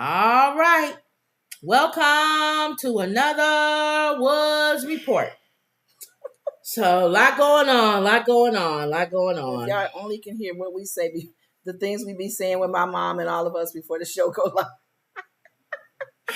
All right. Welcome to another Woods Report. So, a lot going on. If y'all only can hear what we say, the things we be saying with my mom and all of us before the show goes live.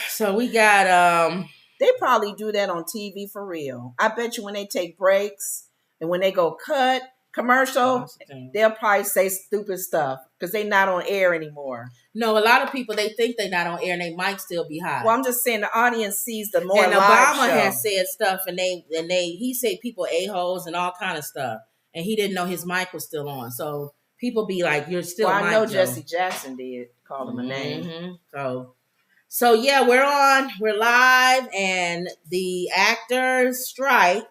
So, we got... They probably do that on TV for real. I bet you when they take breaks and when they go cut, commercial, they'll probably say stupid stuff because they're not on air anymore. No, a lot of people, they think they're not on air and they might still be high. Well, I'm just saying the audience sees the more and live Obama show. has said stuff and he said people a-holes and all kind of stuff. And he didn't know his mic was still on. So people be like, you're still Well, I know Joe. Jesse Jackson did call him a name. Mm-hmm. So yeah, we're live, and the actors' strike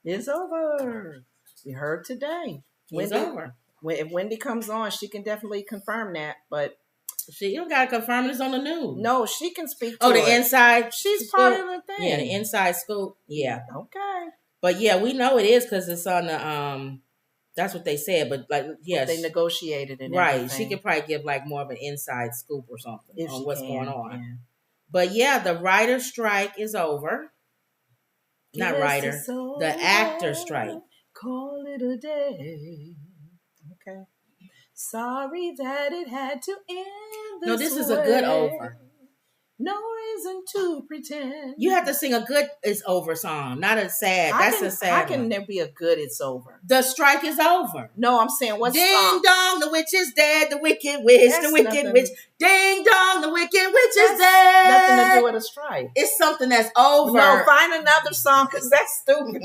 is over. We heard today. It's over. If Wendy comes on, she can definitely confirm that, but you don't gotta confirm this on the news. No, she can speak to the inside. She's scoop. part of the thing. Yeah, the inside scoop. Yeah. Okay. But yeah, we know it is because it's on the that's what they said, but yes, they negotiated it. Right, everything. She could probably give like more of an inside scoop or something on what's going on. Yeah. But yeah, the writer strike is over. Not writer, the actor strike. Call it a day. Okay. Sorry that it had to end this way. No, this is a good over. No reason to pretend. You have to sing a good "It's Over" song, not a sad. That's a sad. How can there be a good "It's Over"? The strike is over. No, I'm saying what's Ding song? dong, the witch is dead. The wicked witch, the wicked witch. Ding dong, the wicked witch is dead. Nothing to do with a strike. It's something that's over. No, find another song because that's stupid.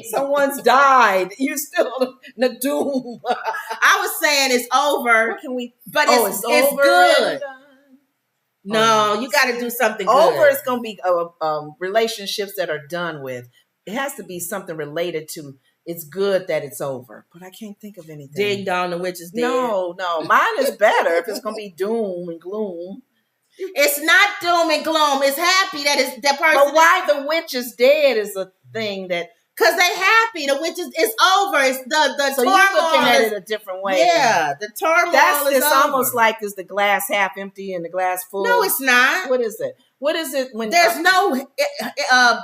Someone's died. You still the doom. I was saying it's over. What can we? But it's good. No, you got to do something good. Over is going to be relationships that are done with. It has to be something related to it's good that it's over. But I can't think of anything. Ding dong, the witch is dead. No. Mine is better if it's going to be doom and gloom. It's not doom and gloom. It's happy that person. But why the witch is dead is a thing that... Because they happy. The witch it's over. It's the so turmoil. You're looking at it a different way. Yeah, the turmoil it's over. Almost like is the glass half empty and the glass full. No, it's not. What is it? What is it when there's no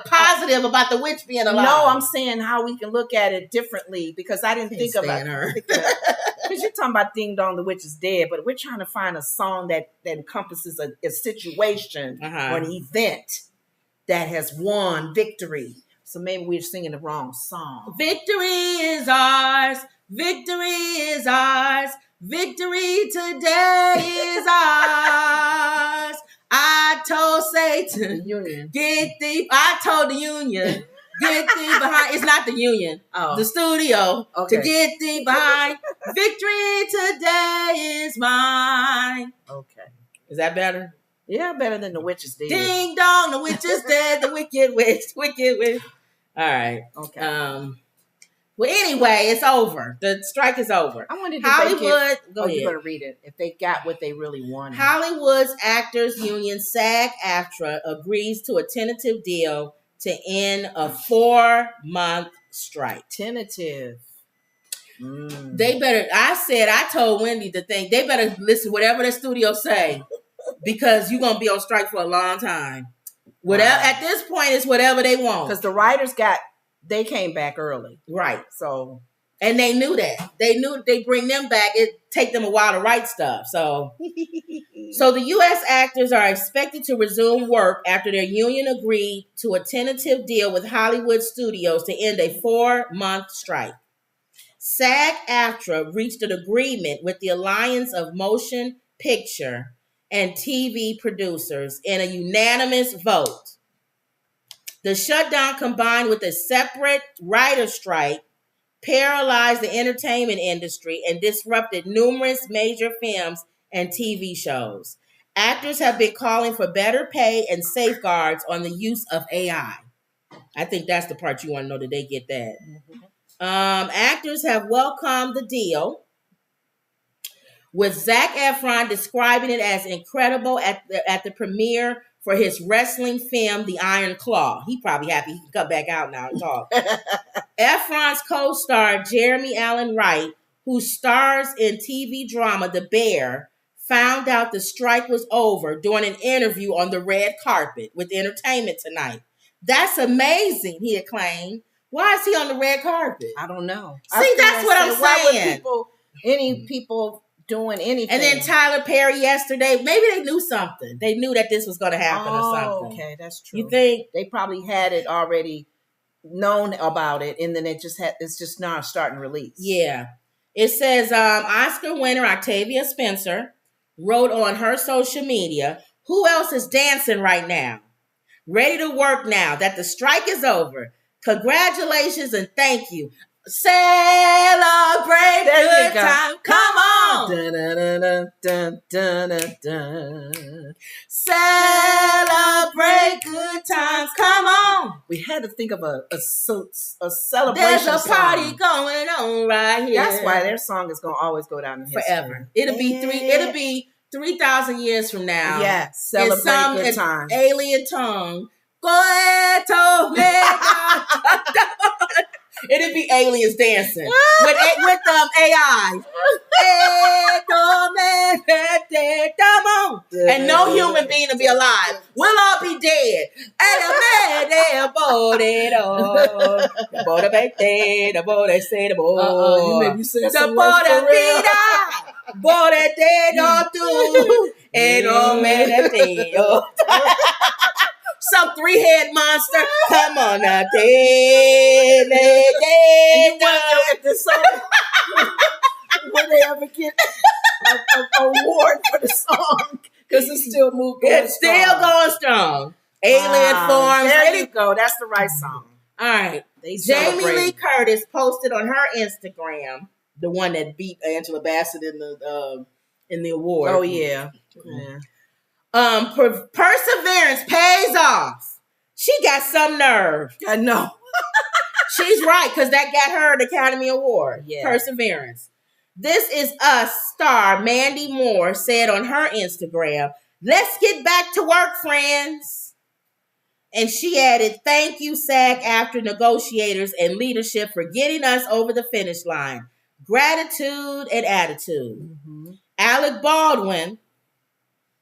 positive about the witch being alive? No, I'm saying how we can look at it differently because I didn't think about her. Because you're talking about Ding Dong, the witch is dead, but we're trying to find a song that encompasses a situation or an event that has won victory. So maybe we're singing the wrong song. Victory is ours. Victory is ours. Victory today is ours. I told Satan, Union. I told the union, get thee behind. It's not the union, the studio. Okay. To get thee behind. Victory today is mine. Okay. Is that better? Yeah, better than the witch is dead. Ding dong, the witch is dead. The wicked witch, wicked witch. All right. Okay. Well, anyway, it's over. The strike is over. I wondered if Hollywood. Go ahead. You're going to read it. If they got what they really wanted. Hollywood's Actors Union SAG-AFTRA agrees to a tentative deal to end a 4-month strike. Tentative. They better. I told Wendy the thing. They better listen whatever the studio say because you're gonna be on strike for a long time. Whatever at this point, it's whatever they want. Because the writers they came back early. Right. So, and they knew that. They knew they bring them back. It take them a while to write stuff. So the U.S. actors are expected to resume work after their union agreed to a tentative deal with Hollywood studios to end a 4-month strike. SAG-AFTRA reached an agreement with the Alliance of Motion Picture and TV producers in a unanimous vote. The shutdown, combined with a separate writer strike, paralyzed the entertainment industry and disrupted numerous major films and TV shows. Actors have been calling for better pay and safeguards on the use of AI. I think that's the part you want to know. Did they get that? Actors have welcomed the deal, with Zac Efron describing it as incredible at the premiere for his wrestling film, The Iron Claw. He probably happy he can come back out now and talk. Efron's co-star, Jeremy Allen Wright, who stars in TV drama The Bear, found out the strike was over during an interview on the red carpet with Entertainment Tonight. That's amazing, he acclaimed. Why is he on the red carpet? I don't know. See, that's what I'm saying. Why would people doing anything? And then Tyler Perry yesterday, maybe they knew something. They knew that this was going to happen or something. Okay, that's true. You think? They probably had it already known about it, and then it's just now starting release. Yeah. It says Oscar winner Octavia Spencer wrote on her social media, who else is dancing right now? Ready to work now that the strike is over. Congratulations and thank you. Celebrate good time. Come on. Dun, dun, dun, dun, dun, dun, dun. Celebrate good times. Come on. We had to think of a celebration. There's a party going on right here. That's why their song is gonna always go down in history. Forever. It'll be 3,000 years from now. Yeah. Celebrate good times. Alien tongue. It'd be aliens dancing with AI. And no human being to be alive. We'll all be dead. You made me say some some three-head monster. Come on now. Will they ever get an award for the song? Because it's still moving. It's still going strong. Alien forms. There you go. That's the right song. All right. Jamie Lee Curtis posted on her Instagram, the one that beat Angela Bassett in the award. Oh yeah. Perseverance pays off. She got some nerve. I know. She's right, because that got her an Academy Award. Yeah. Perseverance. This Is Us star Mandy Moore said on her Instagram, "Let's get back to work, friends." And she added, "Thank you, SAG-AFTRA negotiators and leadership for getting us over the finish line. Gratitude and attitude." Mm-hmm. Alec Baldwin.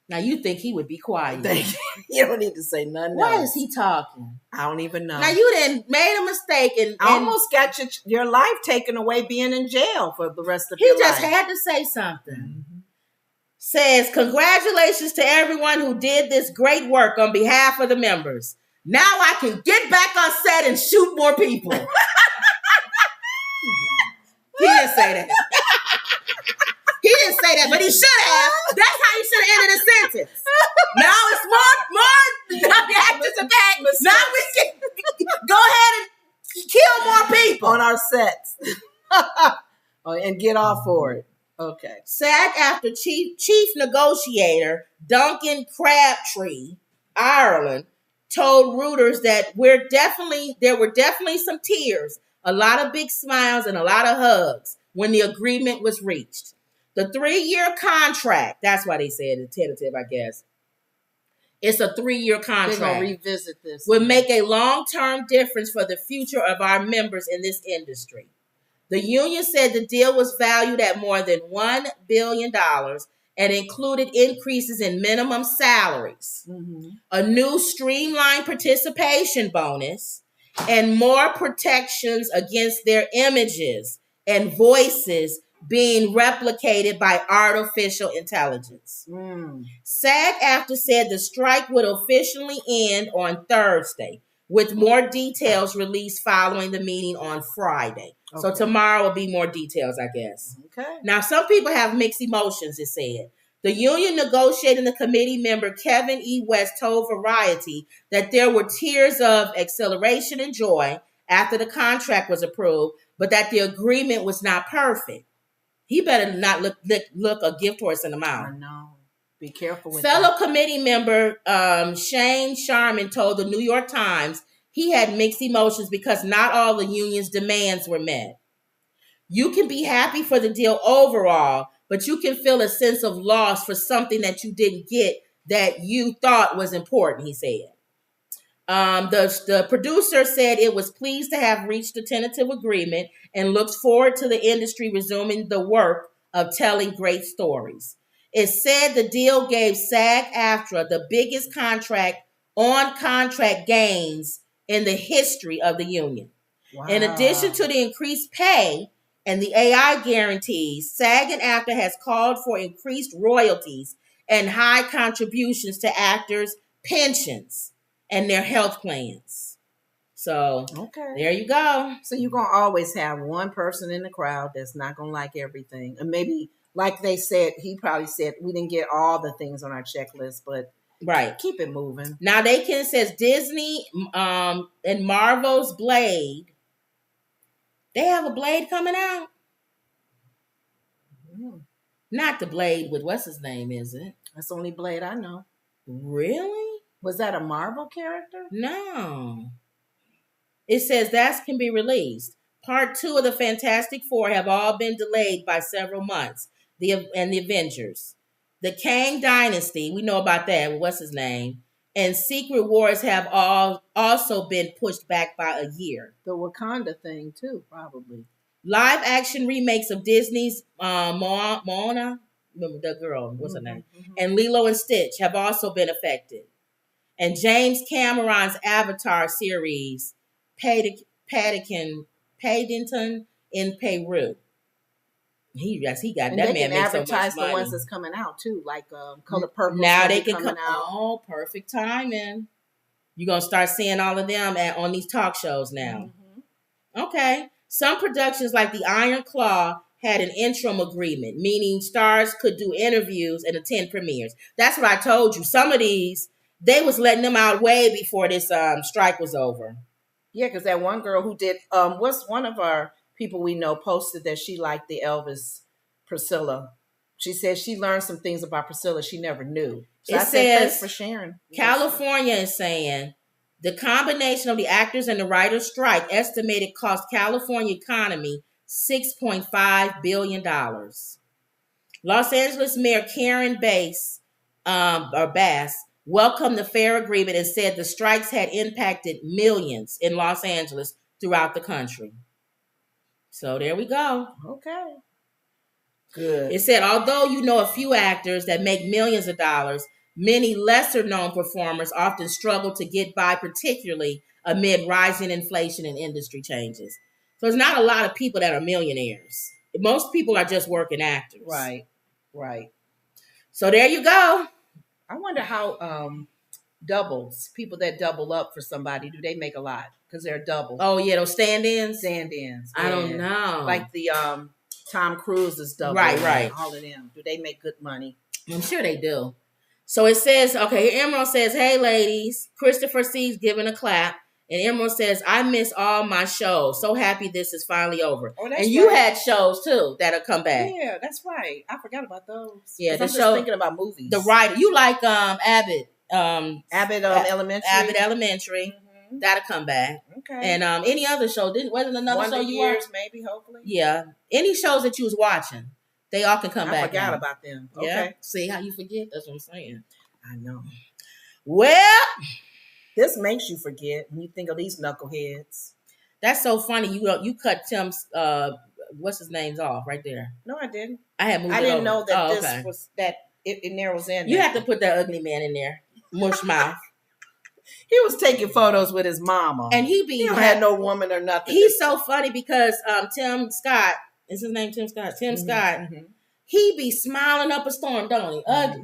Now, you think he would be quiet. You don't need to say nothing. Why is he talking? I don't even know. Now, you done made a mistake. And almost got your life taken away being in jail for the rest of your life. He just had to say something. Mm-hmm. Says, "Congratulations to everyone who did this great work on behalf of the members. Now I can get back on set and shoot more people." He didn't say that. He didn't say that, but he should have. That's how you should have ended the sentence. Now it's more. The actors are back. Now we can go ahead and kill more people on our sets. And get off for it. Okay. SAG-AFTRA chief negotiator Duncan Crabtree, Ireland, told Reuters that there were definitely some tears, a lot of big smiles, and a lot of hugs when the agreement was reached. The 3-year contract, that's why they said it's tentative, I guess. It's a 3-year contract. They're going to revisit this. Will make a long-term difference for the future of our members in this industry. The union said the deal was valued at more than $1 billion and included increases in minimum salaries, a new streamlined participation bonus, and more protections against their images and voices being replicated by artificial intelligence. SAG-AFTRA said the strike would officially end on Thursday, with more details released following the meeting on Friday. Okay. So tomorrow will be more details, I guess. Okay. Now, some people have mixed emotions, it said. The union negotiating the committee member Kevin E. West told Variety that there were tears of exhilaration and joy after the contract was approved, but that the agreement was not perfect. He better not look a gift horse in the mouth. I know. Be careful with Fellow committee member Shane Sharman told the New York Times he had mixed emotions because not all the union's demands were met. You can be happy for the deal overall, but you can feel a sense of loss for something that you didn't get that you thought was important, he said. The producer said it was pleased to have reached a tentative agreement and looks forward to the industry resuming the work of telling great stories. It said the deal gave SAG-AFTRA the biggest on-contract gains in the history of the union. Wow. In addition to the increased pay and the AI guarantees, SAG and AFTRA has called for increased royalties and high contributions to actors' pensions and their health plans. So, there you go. So you're going to always have one person in the crowd that's not going to like everything. And maybe, like they said, he probably said, we didn't get all the things on our checklist, but keep it moving. Now, says Disney and Marvel's Blade. They have a Blade coming out. Not the Blade with what's his name, is it? That's the only Blade I know. Really? Was that a Marvel character? No. It says that can be released. Part 2 of the Fantastic Four have all been delayed by several months. The Avengers. The Kang Dynasty, we know about that. What's his name? And Secret Wars have also been pushed back by a year. The Wakanda thing, too, probably. Live action remakes of Disney's Moana, remember the girl, what's her name? And Lilo and Stitch have also been affected. And James Cameron's Avatar series, Paddington in Peru. He got and that man. They can advertise so much the ones that's coming out too, like Color Purple. Now they can come out. Oh, perfect timing. You're gonna start seeing all of them on these talk shows now. Okay. Some productions like The Iron Claw had an interim agreement, meaning stars could do interviews and attend premieres. That's what I told you. Some of these, they was letting them out way before this strike was over. Yeah, because that one girl who did, what's one of our people we know posted that she liked the Elvis Priscilla. She said she learned some things about Priscilla she never knew. So it says, thanks for sharing. California is saying, the combination of the actors and the writers' strike estimated cost California economy $6.5 billion. Los Angeles Mayor Karen Bass welcomed the fair agreement and said the strikes had impacted millions in Los Angeles throughout the country. So there we go. Okay. Good. It said, although you know a few actors that make millions of dollars, many lesser-known performers often struggle to get by, particularly amid rising inflation and industry changes. So there's not a lot of people that are millionaires. Most people are just working actors. Right. So there you go. I wonder how doubles, people that double up for somebody, do they make a lot? Because they're double. Oh, yeah, those stand-ins? Stand-ins. I don't know. Like the Tom Cruise is double. Right. All of them. Do they make good money? I'm sure they do. So it says, okay, Emerald says, hey, ladies, Christopher C's giving a clap. And Emerald says, I miss all my shows. So happy this is finally over. Oh, that's and you had shows, too, that'll come back. Yeah, that's right. I forgot about those. Yeah, the I'm show, just thinking about movies. The writer. You like Abbott. Elementary. Abbott Elementary. Mm-hmm. That'll come back. Okay. And any other show. Wasn't another show you watched? Maybe, hopefully. Yeah. Any shows that you was watching. They all can come back. I forgot about them. Okay. Yeah. See how you forget? That's what I'm saying. I know. Well, this makes you forget when you think of these knuckleheads. That's so funny. You cut Tim's what's his name's off right there. No, I didn't. I didn't know that this was that it narrows in. You have to put that ugly man in there. Mush mouth. He was taking photos with his mama. And he had no woman or nothing. He's so funny because Tim Scott, is his name Tim Scott? Tim Scott. Mm-hmm. He be smiling up a storm, don't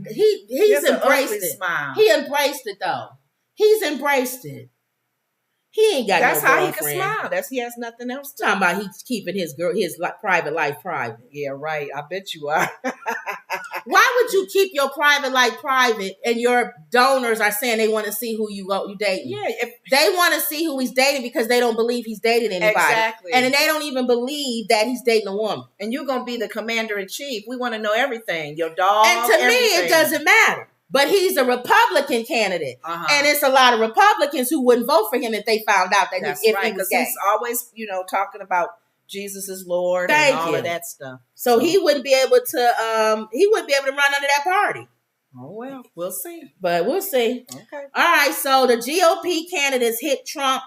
he? He's embraced it. Smile. He embraced it though. He's embraced it. He ain't got That's no how girlfriend. He can smile. He has nothing else to talking about. He's keeping his private life private. Yeah, right. I bet you are. Why would you keep your private life private and your donors are saying they want to see who you dating? Yeah, if they want to see who he's dating because they don't believe he's dating anybody. Exactly. And they don't even believe that he's dating a woman. And you're gonna be the commander in chief. We want to know everything. Your dog. And to me, it doesn't matter. But he's a Republican candidate. And it's a lot of Republicans who wouldn't vote for him if they found out that if he was gay. He's always, talking about Jesus is Lord and all of that stuff. So he wouldn't be able to run under that party. Oh, well, we'll see. But we'll see. Okay. All right. So the GOP candidates hit Trump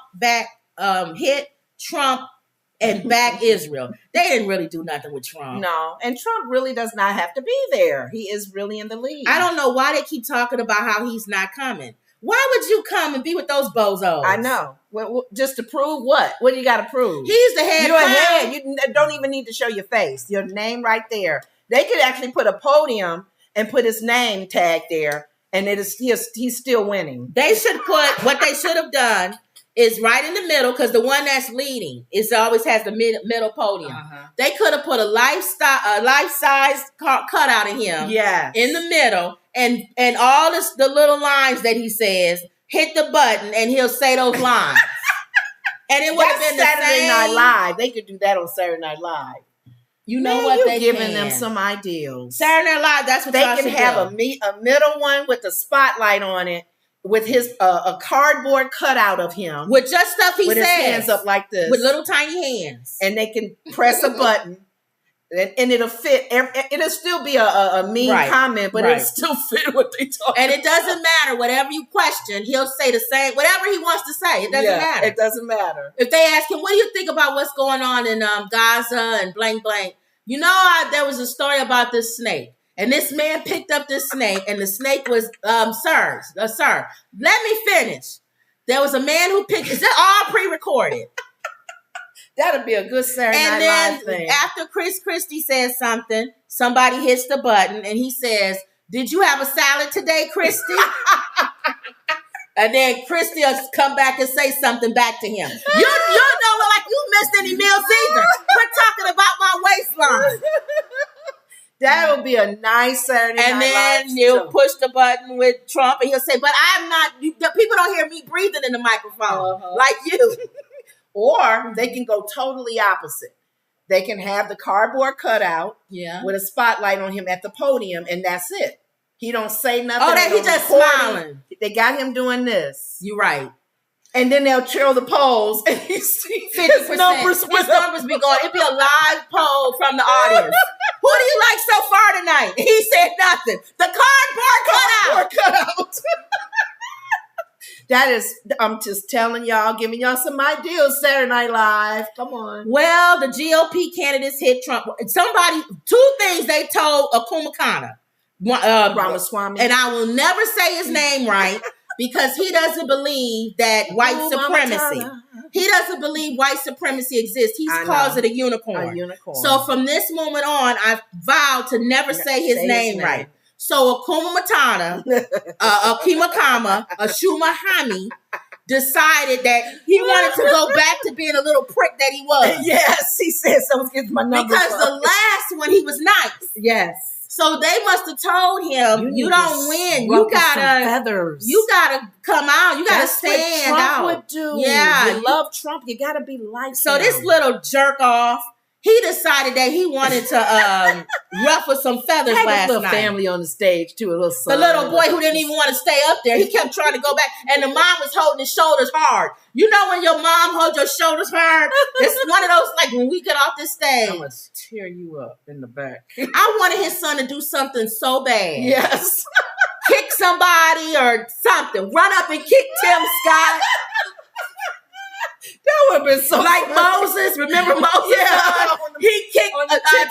and back Israel. They didn't really do nothing with Trump. No, and Trump really does not have to be there. He is really in the lead. I don't know why they keep talking about how he's not coming. Why would you come and be with those bozos? I know. Well, just to prove what? What do you got to prove? He's the head. You're ahead. You don't even need to show your face. Your name right there. They could actually put a podium and put his name tag there, and he's still winning. They should put what they should have done is right in the middle, because the one that's leading always has the middle podium. They could have put a life-size cutout of him in the middle, and all the little lines that he says, hit the button and he'll say those lines. And it would have been Saturday Night Live. They could do that on Saturday Night Live. You know what? You're giving them some ideals. Saturday Night Live, that's what they can have a middle one with a spotlight on it, with his a cardboard cutout of him with just stuff he with says, his hands up like this, with little tiny hands, and they can press a button, and it'll fit. It'll still be a mean comment, but it'll still fit what they talk. And it doesn't matter. Whatever you question, he'll say the same. Whatever he wants to say, it doesn't matter. It doesn't matter. If they ask him, "What do you think about what's going on in Gaza and blank blank?" You know, there was a story about this snake. And this man picked up this snake, and the snake was, sir, let me finish. There was a man who picked, is that all pre-recorded? That'll be a good Saturday Night Live thing. And then after Chris Christie says something, somebody hits the button, and he says, "Did you have a salad today, Christie?" And then Christie will come back and say something back to him. You don't know like you missed any meals either. Quit talking about my waistline. That would be a nice Saturday Night Live. And then you'll push the button with Trump, and he'll say, "But I'm not, people don't hear me breathing in the microphone like you." Or they can go totally opposite. They can have the cardboard cutout with a spotlight on him at the podium, and that's it. He don't say nothing. Oh, he just smiling. They got him doing this. You're right. And then they'll trail the polls, and you see 50%. His numbers be going. It'd be a live poll from the audience. Who do you like so far tonight? He said nothing. The cardboard cutout. That is, I'm just telling y'all, giving y'all some ideas. Saturday Night Live. Come on. Well, the GOP candidates hit Trump. Two things they told Akumakana. Ramaswamy. And I will never say his name right because he doesn't believe that white supremacy. He doesn't believe white supremacy exists. He calls it a unicorn. A unicorn. So from this moment on, I vowed to never say his name right. So Akuma Matata, Akimakama, Ashumahami decided that he wanted to go back to being a little prick that he was. Yes, he said so. Get my number. Because the last one he was nice. Yes. So they must have told him, you don't win. You gotta come out. You gotta stand out. Would do. Yeah. You love Trump. You gotta be like So this little jerk off, he decided that he wanted to ruffle some feathers last night. Family on the stage too. The little boy who didn't even want to stay up there. He kept trying to go back, and the mom was holding his shoulders hard. You know when your mom holds your shoulders hard? It's one of those like when we get off the stage. I'm gonna tear you up in the back. I wanted his son to do something so bad. Yes. Kick somebody or something. Run up and kick Tim Scott. That would have been so like funny. Moses. Remember Moses? Yeah. He kicked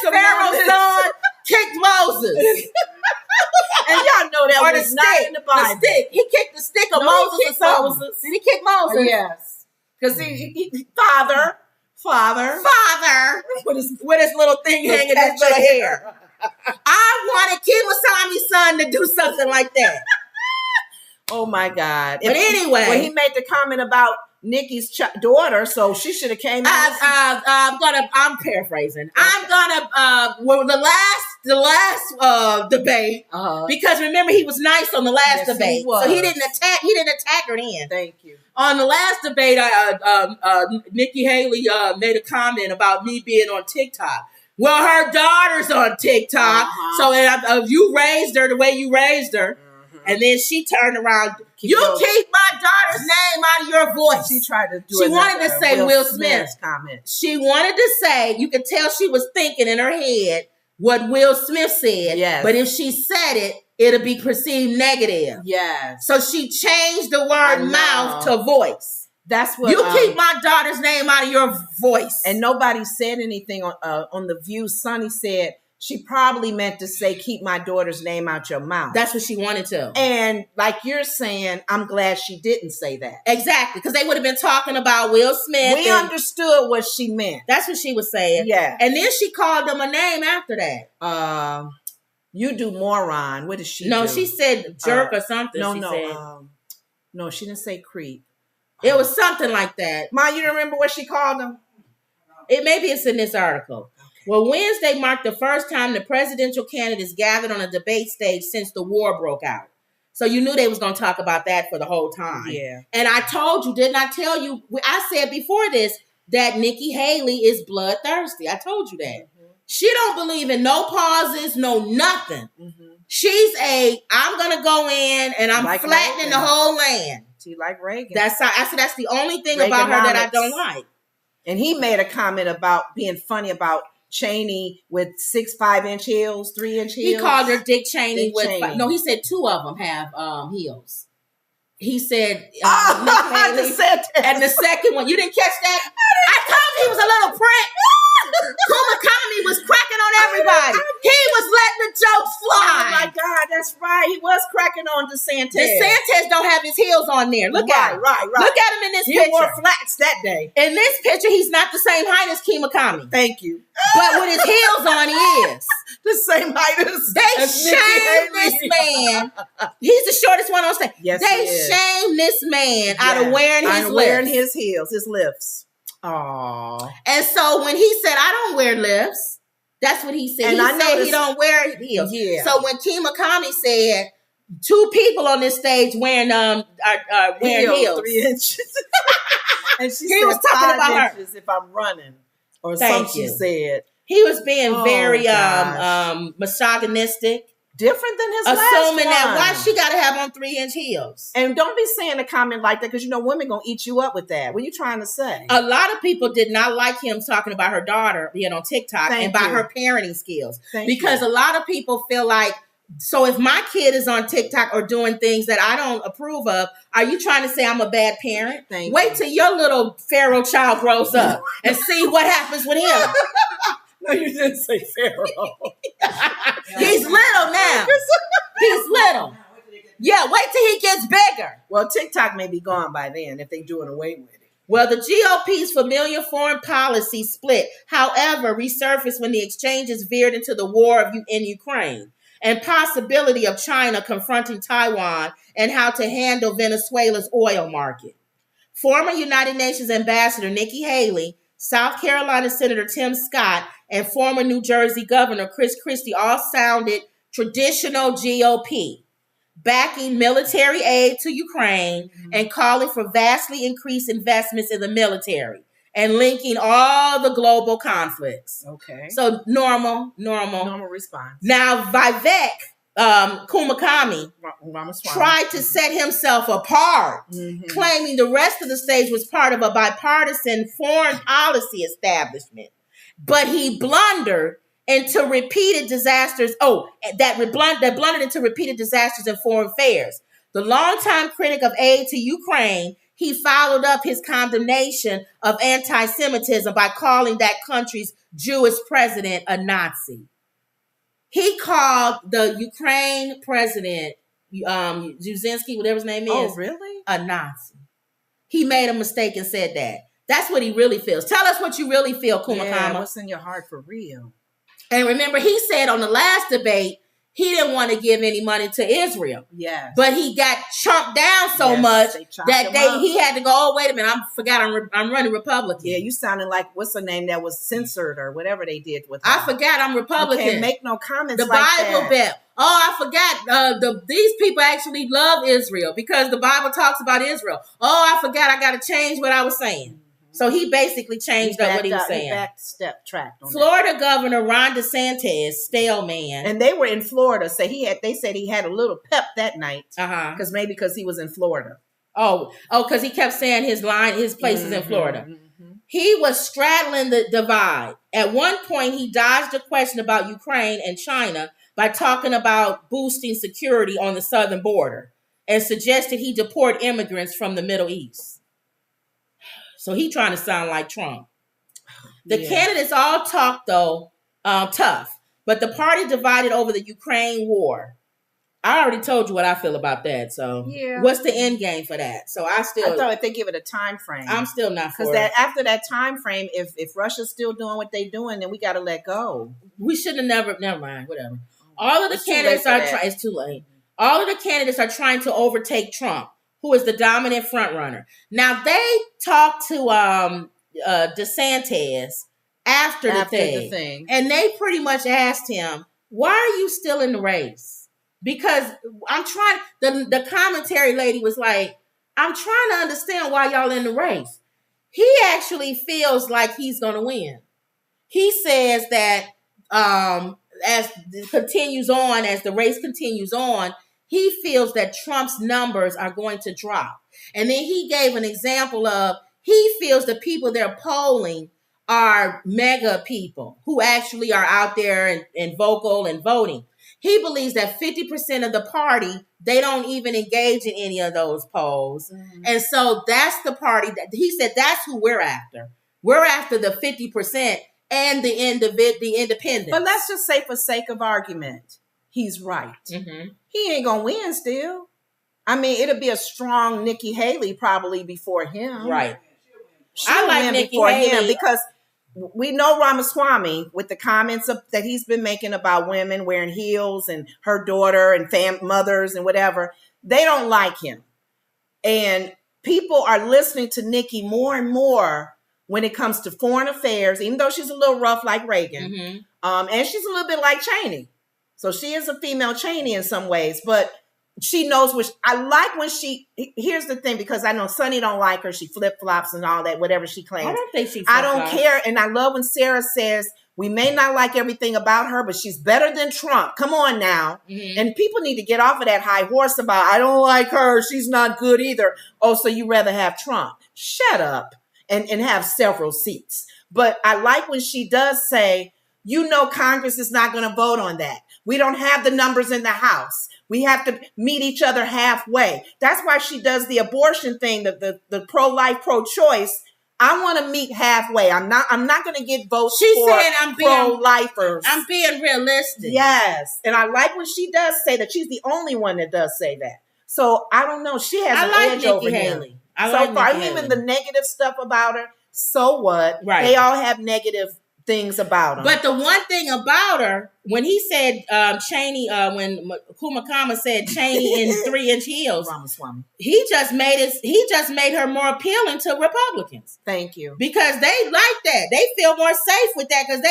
Pharaoh's son, kicked Moses. And y'all know that or was the not stick, in the Bible. The stick. He kicked the stick of Moses or something. Moses. Did he kick Moses? Yes. Because he father. With his little thing hanging in his little hair. I wanted Kiwasami's son to do something like that. Oh my God. But anyway. When he made the comment about Nikki's daughter, so she should have came out. I'm paraphrasing. I'm gonna the last debate because remember he was nice on the last debate, so he didn't attack her then. Thank you. On the last debate, Nikki Haley made a comment about me being on TikTok. Well, her daughter's on TikTok, so if you raised her the way you raised her. And then she turned around. Keep my daughter's name out of your voice. She tried to do. She wanted to say Will Smith's comment. She wanted to say. You could tell she was thinking in her head what Will Smith said. Yes. But if she said it, it'll be perceived negative. Yes. So she changed the word mouth to voice. That's what you keep my daughter's name out of your voice. And nobody said anything on The View. Sonny said she probably meant to say, keep my daughter's name out your mouth. That's what she wanted to. And like you're saying, I'm glad she didn't say that. Exactly, because they would have been talking about Will Smith. We understood what she meant. That's what she was saying. Yeah. And then she called them a name after that. You do moron. What did she do? No, she said jerk or something. No, she didn't say creep. It was something like that. Ma, you don't remember what she called them? Maybe it's in this article. Okay. Well, Wednesday marked the first time the presidential candidates gathered on a debate stage since the war broke out. So you knew they was going to talk about that for the whole time. Yeah. And I told you, didn't I tell you? I said before this that Nikki Haley is bloodthirsty. I told you that. Mm-hmm. She don't believe in no pauses, no nothing. Mm-hmm. She's I'm going to go in and I'm flattening the whole land. She like Reagan. I said that's the only thing about her that I don't like. And he made a comment about being funny about Cheney with 6'5" heels, 3" heels. He called her Dick Cheney no, he said 2 of them have heels. He said Nick Haley, and the second one, you didn't catch that? I told you he was a little prick. Kumakami was cracking on everybody. He was letting the jokes fly. Oh my God, that's right. He was cracking on DeSantis. DeSantis don't have his heels on there. Look at him. Right. Look at him in this picture. He wore flats that day. In this picture, he's not the same height as Kumakami. Thank you. But with his heels on, he is. The same height as They shamed this man. He's the shortest one on stage. Yes, they shamed this man out of wearing his heels, his lifts. Aww. And so when he said, I don't wear lifts, that's what he said. And he said he don't wear heels. Yeah. So when Kumakami said 2 people on this stage wearing heels. 3 inches. And he was talking about her. If I'm running. Or something she said. He was being very misogynistic. Different than his last one. Assuming that why she got to have on 3 heels. And don't be saying a comment like that because women going to eat you up with that. What are you trying to say? A lot of people did not like him talking about her daughter being on TikTok about her parenting skills. Because a lot of people feel like, so if my kid is on TikTok or doing things that I don't approve of, are you trying to say I'm a bad parent? Wait till your little Pharaoh child grows up and see what happens with him. No, you didn't say Pharaoh. He's little now. He's little. Yeah, wait till he gets bigger. Well, TikTok may be gone by then if they're doing away with it. Well, the GOP's familiar foreign policy split, however, resurfaced when the exchanges veered into the war in Ukraine and possibility of China confronting Taiwan and how to handle Venezuela's oil market. Former United Nations Ambassador Nikki Haley, South Carolina Senator Tim Scott, and former New Jersey Governor Chris Christie all sounded traditional GOP, backing military aid to Ukraine and calling for vastly increased investments in the military and linking all the global conflicts. Okay. So normal response. Now Vivek Kumakami tried to set himself apart, claiming the rest of the stage was part of a bipartisan foreign policy establishment. But he blundered into repeated disasters. That blundered into repeated disasters in foreign affairs. The longtime critic of aid to Ukraine, he followed up his condemnation of anti-Semitism by calling that country's Jewish president a Nazi. He called the Ukraine president, Zelensky, whatever his name is. Oh, really? A Nazi. He made a mistake and said that. That's what he really feels. Tell us what you really feel, Kumakama. Yeah, what's in your heart for real? And remember, he said on the last debate, he didn't want to give any money to Israel. Yeah. But he got chunked down so much that he had to go, oh, wait a minute, I'm running Republican. Yeah, you sounded like, what's the name that was censored or whatever they did with him. I forgot I'm Republican. You can't make no comments the Bible Belt. Oh, I forgot. These people actually love Israel because the Bible talks about Israel. Oh, I forgot. I got to change what I was saying. So he basically changed up what he was saying. Tracked on Florida Governor Ron DeSantis, stale man. And they were in Florida. So they said he had a little pep that night. Because he was in Florida. Oh, because he kept saying his place is in Florida. He was straddling the divide. At one point, he dodged a question about Ukraine and China by talking about boosting security on the southern border and suggested he deport immigrants from the Middle East. So he trying to sound like Trump. The candidates all talk, though, tough. But the party divided over the Ukraine war. I already told you what I feel about that. So what's the end game for that? So I thought if they give it a time frame. I'm still not for it. Because after that time frame, if Russia's still doing what they're doing, then we got to let go. We should have never mind, whatever. All of the candidates are trying. It's too late. All of the candidates are trying to overtake Trump, who is the dominant front runner. Now they talked to DeSantis after the thing, and they pretty much asked him, "Why are you still in the race?" Because I'm trying. The commentary lady was like, "I'm trying to understand why y'all in the race." He actually feels like he's going to win. He says that as the race continues on, he feels that Trump's numbers are going to drop. And then he gave an example of he feels the people they're polling are mega people who actually are out there and vocal and voting. He believes that 50% of the party, they don't even engage in any of those polls. Mm-hmm. And so that's the party that he said that's who we're after. We're after the 50% and the independents. But let's just say for sake of argument, he's right. Mm-hmm. He ain't going to win still. I mean, it'll be a strong Nikki Haley probably before him. Right. I like Nikki Haley because we know Ramaswamy with the comments that he's been making about women wearing heels and her daughter and mothers and whatever. They don't like him. And people are listening to Nikki more and more when it comes to foreign affairs, even though she's a little rough like Reagan. Mm-hmm. And she's a little bit like Cheney. So she is a female Cheney in some ways, but she knows which I like when here's the thing, because I know Sonny don't like her. She flip-flops and all that, whatever she claims. I don't think she I don't care. And I love when Sarah says, we may not like everything about her, but she's better than Trump. Come on now. Mm-hmm. And people need to get off of that high horse about, I don't like her. She's not good either. Oh, so you rather have Trump. Shut up and have several seats. But I like when she does say, Congress is not going to vote on that. We don't have the numbers in the House. We have to meet each other halfway. That's why she does the abortion thing, the pro-life, pro-choice. I want to meet halfway. I'm not going to get votes for pro-lifers. I'm being realistic. Yes. And I like when she does say that. She's the only one that does say that. So I don't know. She has an edge over him. So far, even the negative stuff about her, so what? Right. They all have negative things about him. But the one thing about her, when he said Cheney, when Kumakama said Cheney in 3-inch heels, Ramaswamy, he just made her more appealing to Republicans. Thank you. Because they like that. They feel more safe with that. Because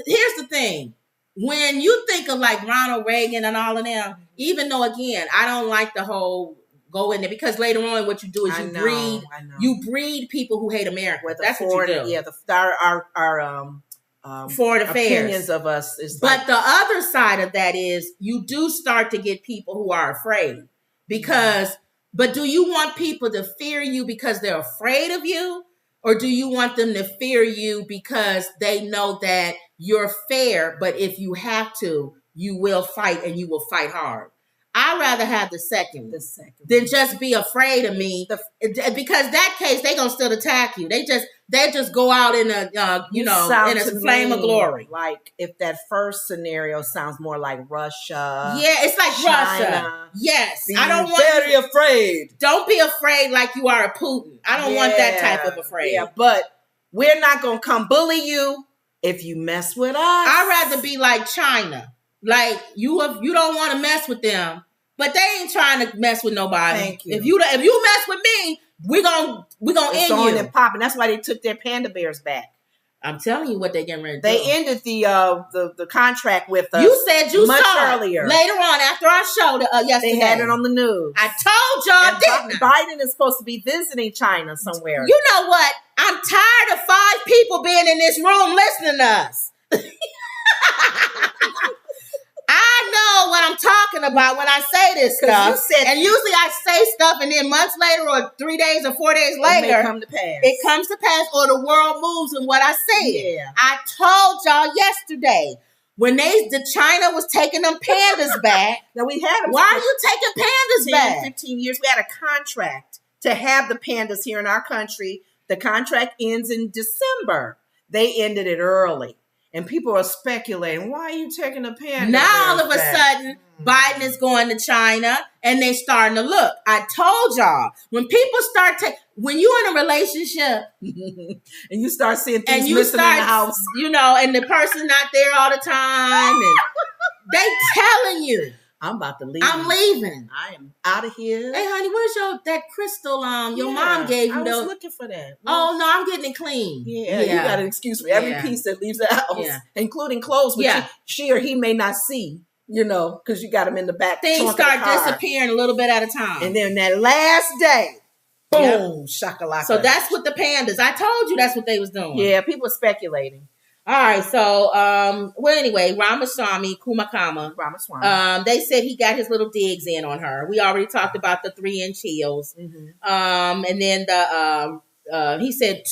here's the thing. When you think of like Ronald Reagan and all of them, even though again, I don't like the whole go in there, because later on what you do is you breed people who hate America. That's what you do. Yeah, our foreign affairs opinions of us is but the other side of that is you do start to get people who are afraid but do you want people to fear you because they're afraid of you, or do you want them to fear you because they know that you're fair, but if you have to, you will fight and you will fight hard? I'd rather have the second than just be afraid of me, because that case they gonna still attack you. They just go out in in a flame of glory. Like if that first scenario sounds more like Russia. Yeah, it's like China, Russia. Yes, I don't want very afraid. Don't be afraid like you are a Putin. I don't want that type of afraid. Yeah, but we're not gonna come bully you if you mess with us. I'd rather be like China. Like you don't want to mess with them, but they ain't trying to mess with nobody. Thank you. If you mess with me, we gonna end you. And popping. That's why they took their panda bears back. I'm telling you what they getting ready to do. They ended the contract with us. You said you much saw earlier. It. Later on, after our show yesterday. They had it on the news. I told y'all, didn't Biden is supposed to be visiting China somewhere. You know what? I'm tired of 5 people being in this room listening to us. I know what I'm talking about when I say this stuff. And usually I say stuff and then months later or 3 days or 4 days later, it comes to pass or the world moves in what I said. Yeah. I told y'all yesterday when China was taking them pandas back. Now we had them. Why are you taking pandas back? 15 years. We had a contract to have the pandas here in our country The contract ends in December. They ended it early. And people are speculating, why are you taking the pandemic? Now, all of a sudden, Biden is going to China and they're starting to look. I told y'all, when people start when you're in a relationship and you start seeing things missing in the house, and the person not there all the time, and they telling you, I'm about to leave. I'm leaving. I am out of here. Hey, honey, where's that crystal your mom gave you? I was looking for that. Oh, no, I'm getting it clean. Yeah, you got an excuse for every piece that leaves the house, including clothes, which she or he may not see, because you got them in the back. Things start disappearing a little bit at a time. And then that last day, boom, shakalaka. So that's what the pandas, I told you that's what they was doing. Yeah, people are speculating. All right, so anyway, Ramaswamy, they said he got his little digs in on her. We already talked about the 3-inch heels, and then he said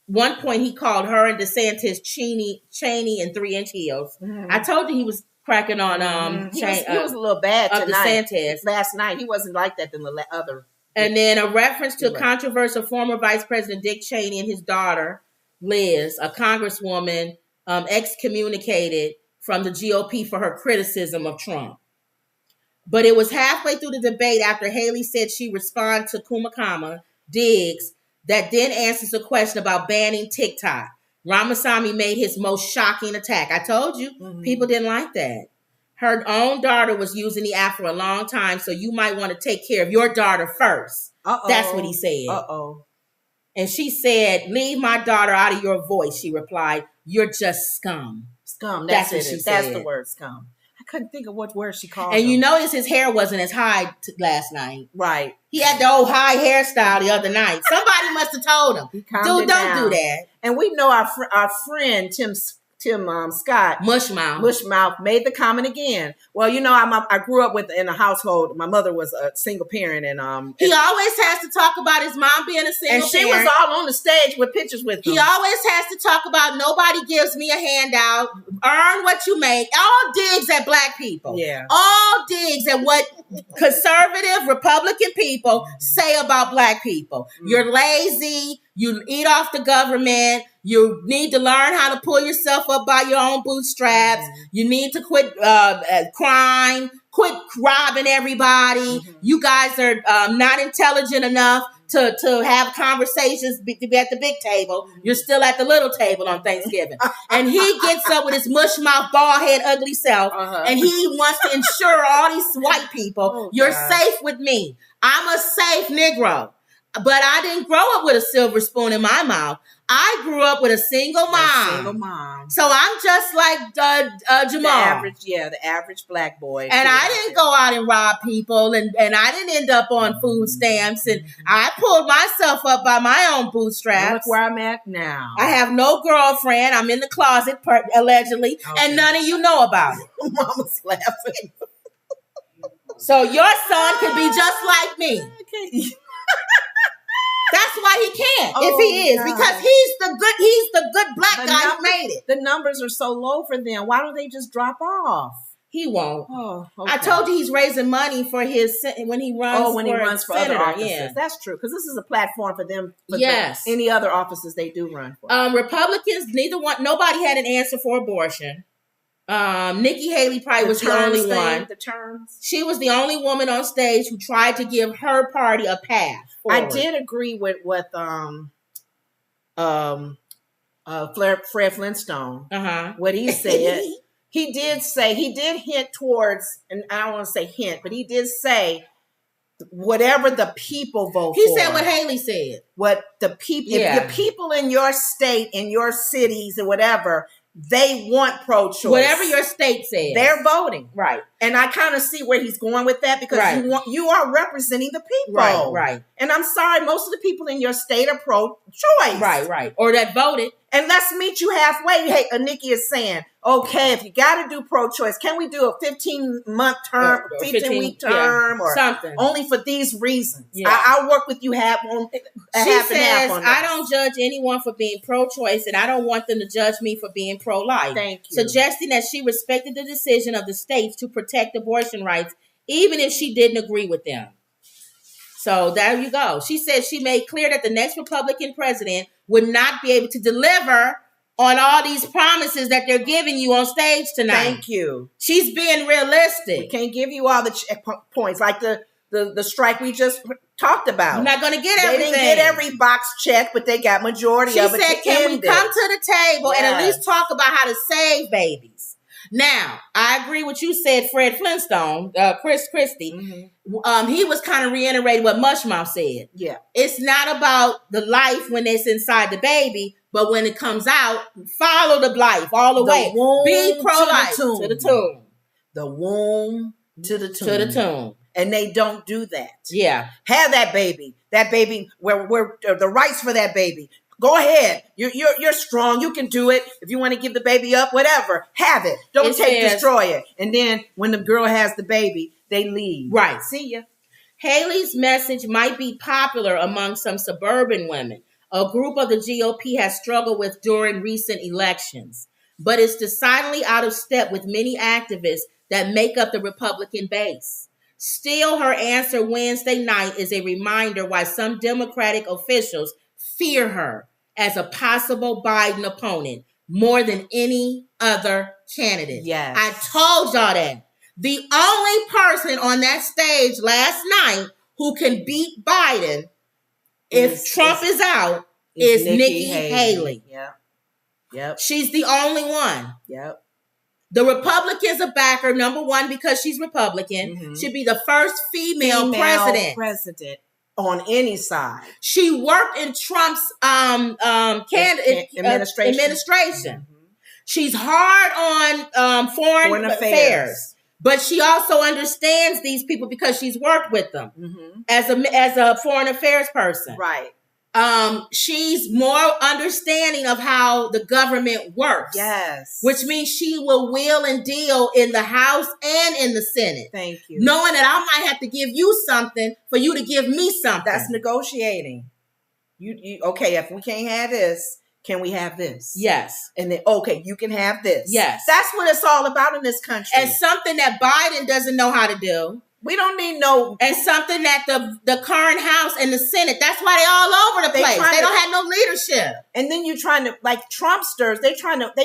1 point he called her and DeSantis Cheney and 3-inch heels. I told you he was cracking on he was a little bad tonight. DeSantis last night. He wasn't like that than the other. And then a reference to controversial former Vice President Dick Cheney and his daughter Liz, a congresswoman, excommunicated from the GOP for her criticism of Trump. But it was halfway through the debate after Haley said she responded to Kumakama Diggs that then answers a question about banning TikTok. Ramaswamy made his most shocking attack. I told you, people didn't like that. Her own daughter was using the app for a long time, so you might want to take care of your daughter first. That's what he said. And she said, leave my daughter out of your voice. She replied, you're just scum. Scum. That's what she said. That's the word, scum. I couldn't think of what word she called And him. you notice his hair wasn't as high last night. Right. He had the old high hairstyle the other night. Somebody must have told him, dude, don't do that. And we know our friend, Tim Scott, Mushmouth, made the comment again. Well, I grew up in a household. My mother was a single parent, and he always has to talk about his mom being a single parent. And she was all on the stage with pictures with him. He always has to talk about nobody gives me a handout. Earn what you make. All digs at black people. Yeah. All digs at what conservative Republican people say about black people. You're lazy. You eat off the government. You need to learn how to pull yourself up by your own bootstraps. You need to quit crime, quit robbing everybody. You guys are not intelligent enough to have conversations at the big table. You're still at the little table on Thanksgiving. And he gets up with his mush mouth, bald head, ugly self, and he wants to ensure all these white people, you're safe with me. I'm a safe Negro. But I didn't grow up with a silver spoon in my mouth. I grew up with a single mom. So I'm just like Jamal. The average black boy. And I didn't go out and rob people, and I didn't end up on food stamps, and I pulled myself up by my own bootstraps. Look where I'm at now. I have no girlfriend. I'm in the closet, allegedly, and none of you know about it. Mama's laughing. So your son could be just like me. Okay. That's why he can't, if he is, because he's the good black guy who made it. The numbers are so low for them. Why don't they just drop off? He won't. Oh, okay. I told you he's raising money for when he runs for other offices. Yeah. That's true, because this is a platform for them. Any other offices they do run for. Republicans, nobody had an answer for abortion. Nikki Haley probably was the only one. The terms. She was the only woman on stage who tried to give her party a path forward. I did agree with what Fred Flintstone, what he said. He did hint towards, and I don't want to say hint, but he did say whatever the people vote for. He said what Haley said. What the people, if the people in your state, in your cities or whatever, they want pro-choice. Whatever your state says. They're voting. Right. And I kind of see where he's going with that, because you are representing the people. Right. And I'm sorry, most of the people in your state are pro-choice. Right. Or that voted. And let's meet you halfway. Hey, Nikki is saying, okay, if you got to do pro-choice, can we do a 15-month term, 15-week term, or something? Only for these reasons. Yeah. I'll work with you half on half and half on this. I don't judge anyone for being pro-choice, and I don't want them to judge me for being pro-life. Thank you. Suggesting that she respected the decision of the states to protect abortion rights, even if she didn't agree with them. So there you go. She said she made clear that the next Republican president would not be able to deliver on all these promises that they're giving you on stage tonight. Thank you. She's being realistic. We can't give you all the points like the strike we just talked about. You're not going to get everything. They didn't get every box checked, but they got majority of it. She said, can we come to the table and at least talk about how to save babies? Now, I agree with you said, Fred Flintstone, Chris Christie. Mm-hmm. He was kind of reiterating what Mushmouth said. Yeah. It's not about the life when it's inside the baby, but when it comes out, follow the life all the way. Be pro-life to the tomb. The womb to the tomb. To the tomb. And they don't do that. Yeah. Have that baby. That baby, where the rights for that baby. Go ahead. You're strong. You can do it. If you want to give the baby up, whatever, have it. Don't destroy it. And then when the girl has the baby, they leave. Right. See ya. Haley's message might be popular among some suburban women, a group of the GOP has struggled with during recent elections, but it's decidedly out of step with many activists that make up the Republican base. Still, her answer Wednesday night is a reminder why some Democratic officials fear her as a possible Biden opponent more than any other candidate. Yes. I told y'all that. The only person on that stage last night who can beat Biden if Trump is out is Nikki Haley. Yep. She's the only one. Yep. The Republicans are back her, number one, because she's Republican. Mm-hmm. She'd be the first female president on any side. She worked in Trump's administration. Mm-hmm. She's hard on foreign affairs. But she also understands these people because she's worked with them as a foreign affairs person. Right. She's more understanding of how the government works. Yes. Which means she will wheel and deal in the House and in the Senate. Thank you. Knowing that I might have to give you something for you to give me something. That's negotiating. You okay, if we can't have this, can we have this? Yes. And then, okay, you can have this. Yes. That's what it's all about in this country. And something that Biden doesn't know how to do. We don't need no... And something that the current House and the Senate, that's why they're all over the place. They don't have no leadership. And then you're trying to, like Trumpsters, they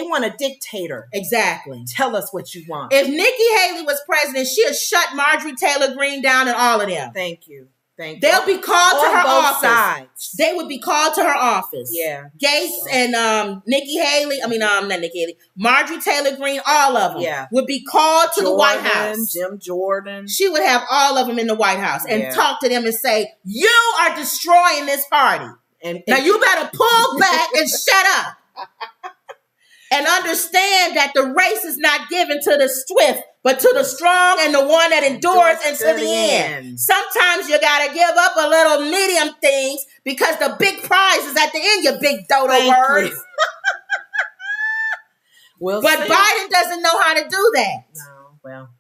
want a dictator. Exactly. Tell us what you want. If Nikki Haley was president, she'd shut Marjorie Taylor Greene down and all of them. Thank you. They'll be called to her office. Sides. They would be called to her office. Yeah. Gates and Nikki Haley, not Nikki Haley, Marjorie Taylor Greene, all of them would be called to the White House. Jim Jordan. She would have all of them in the White House and talk to them and say, you are destroying this party. Now you better pull back and shut up. And understand that the race is not given to the swift, but to the strong and the one that endures until the end. Sometimes you got to give up a little medium things because the big prize is at the end, you big dodo words. But Biden doesn't know how to do that. No, well.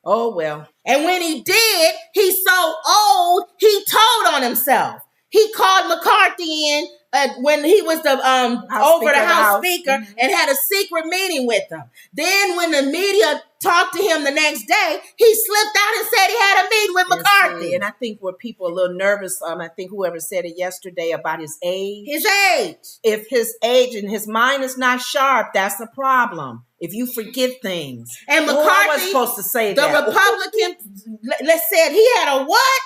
Oh, well. And when he did, he's so old, he told on himself. He called McCarthy in when he was the House Speaker and had a secret meeting with him. Then when the media talked to him the next day, he slipped out and said he had a meeting with McCarthy. And I think where people are a little nervous, I think whoever said it yesterday about his age. His age. If his age and his mind is not sharp, that's a problem. If you forget things. And McCarthy was supposed to say the that. Republican, let's say he had a what?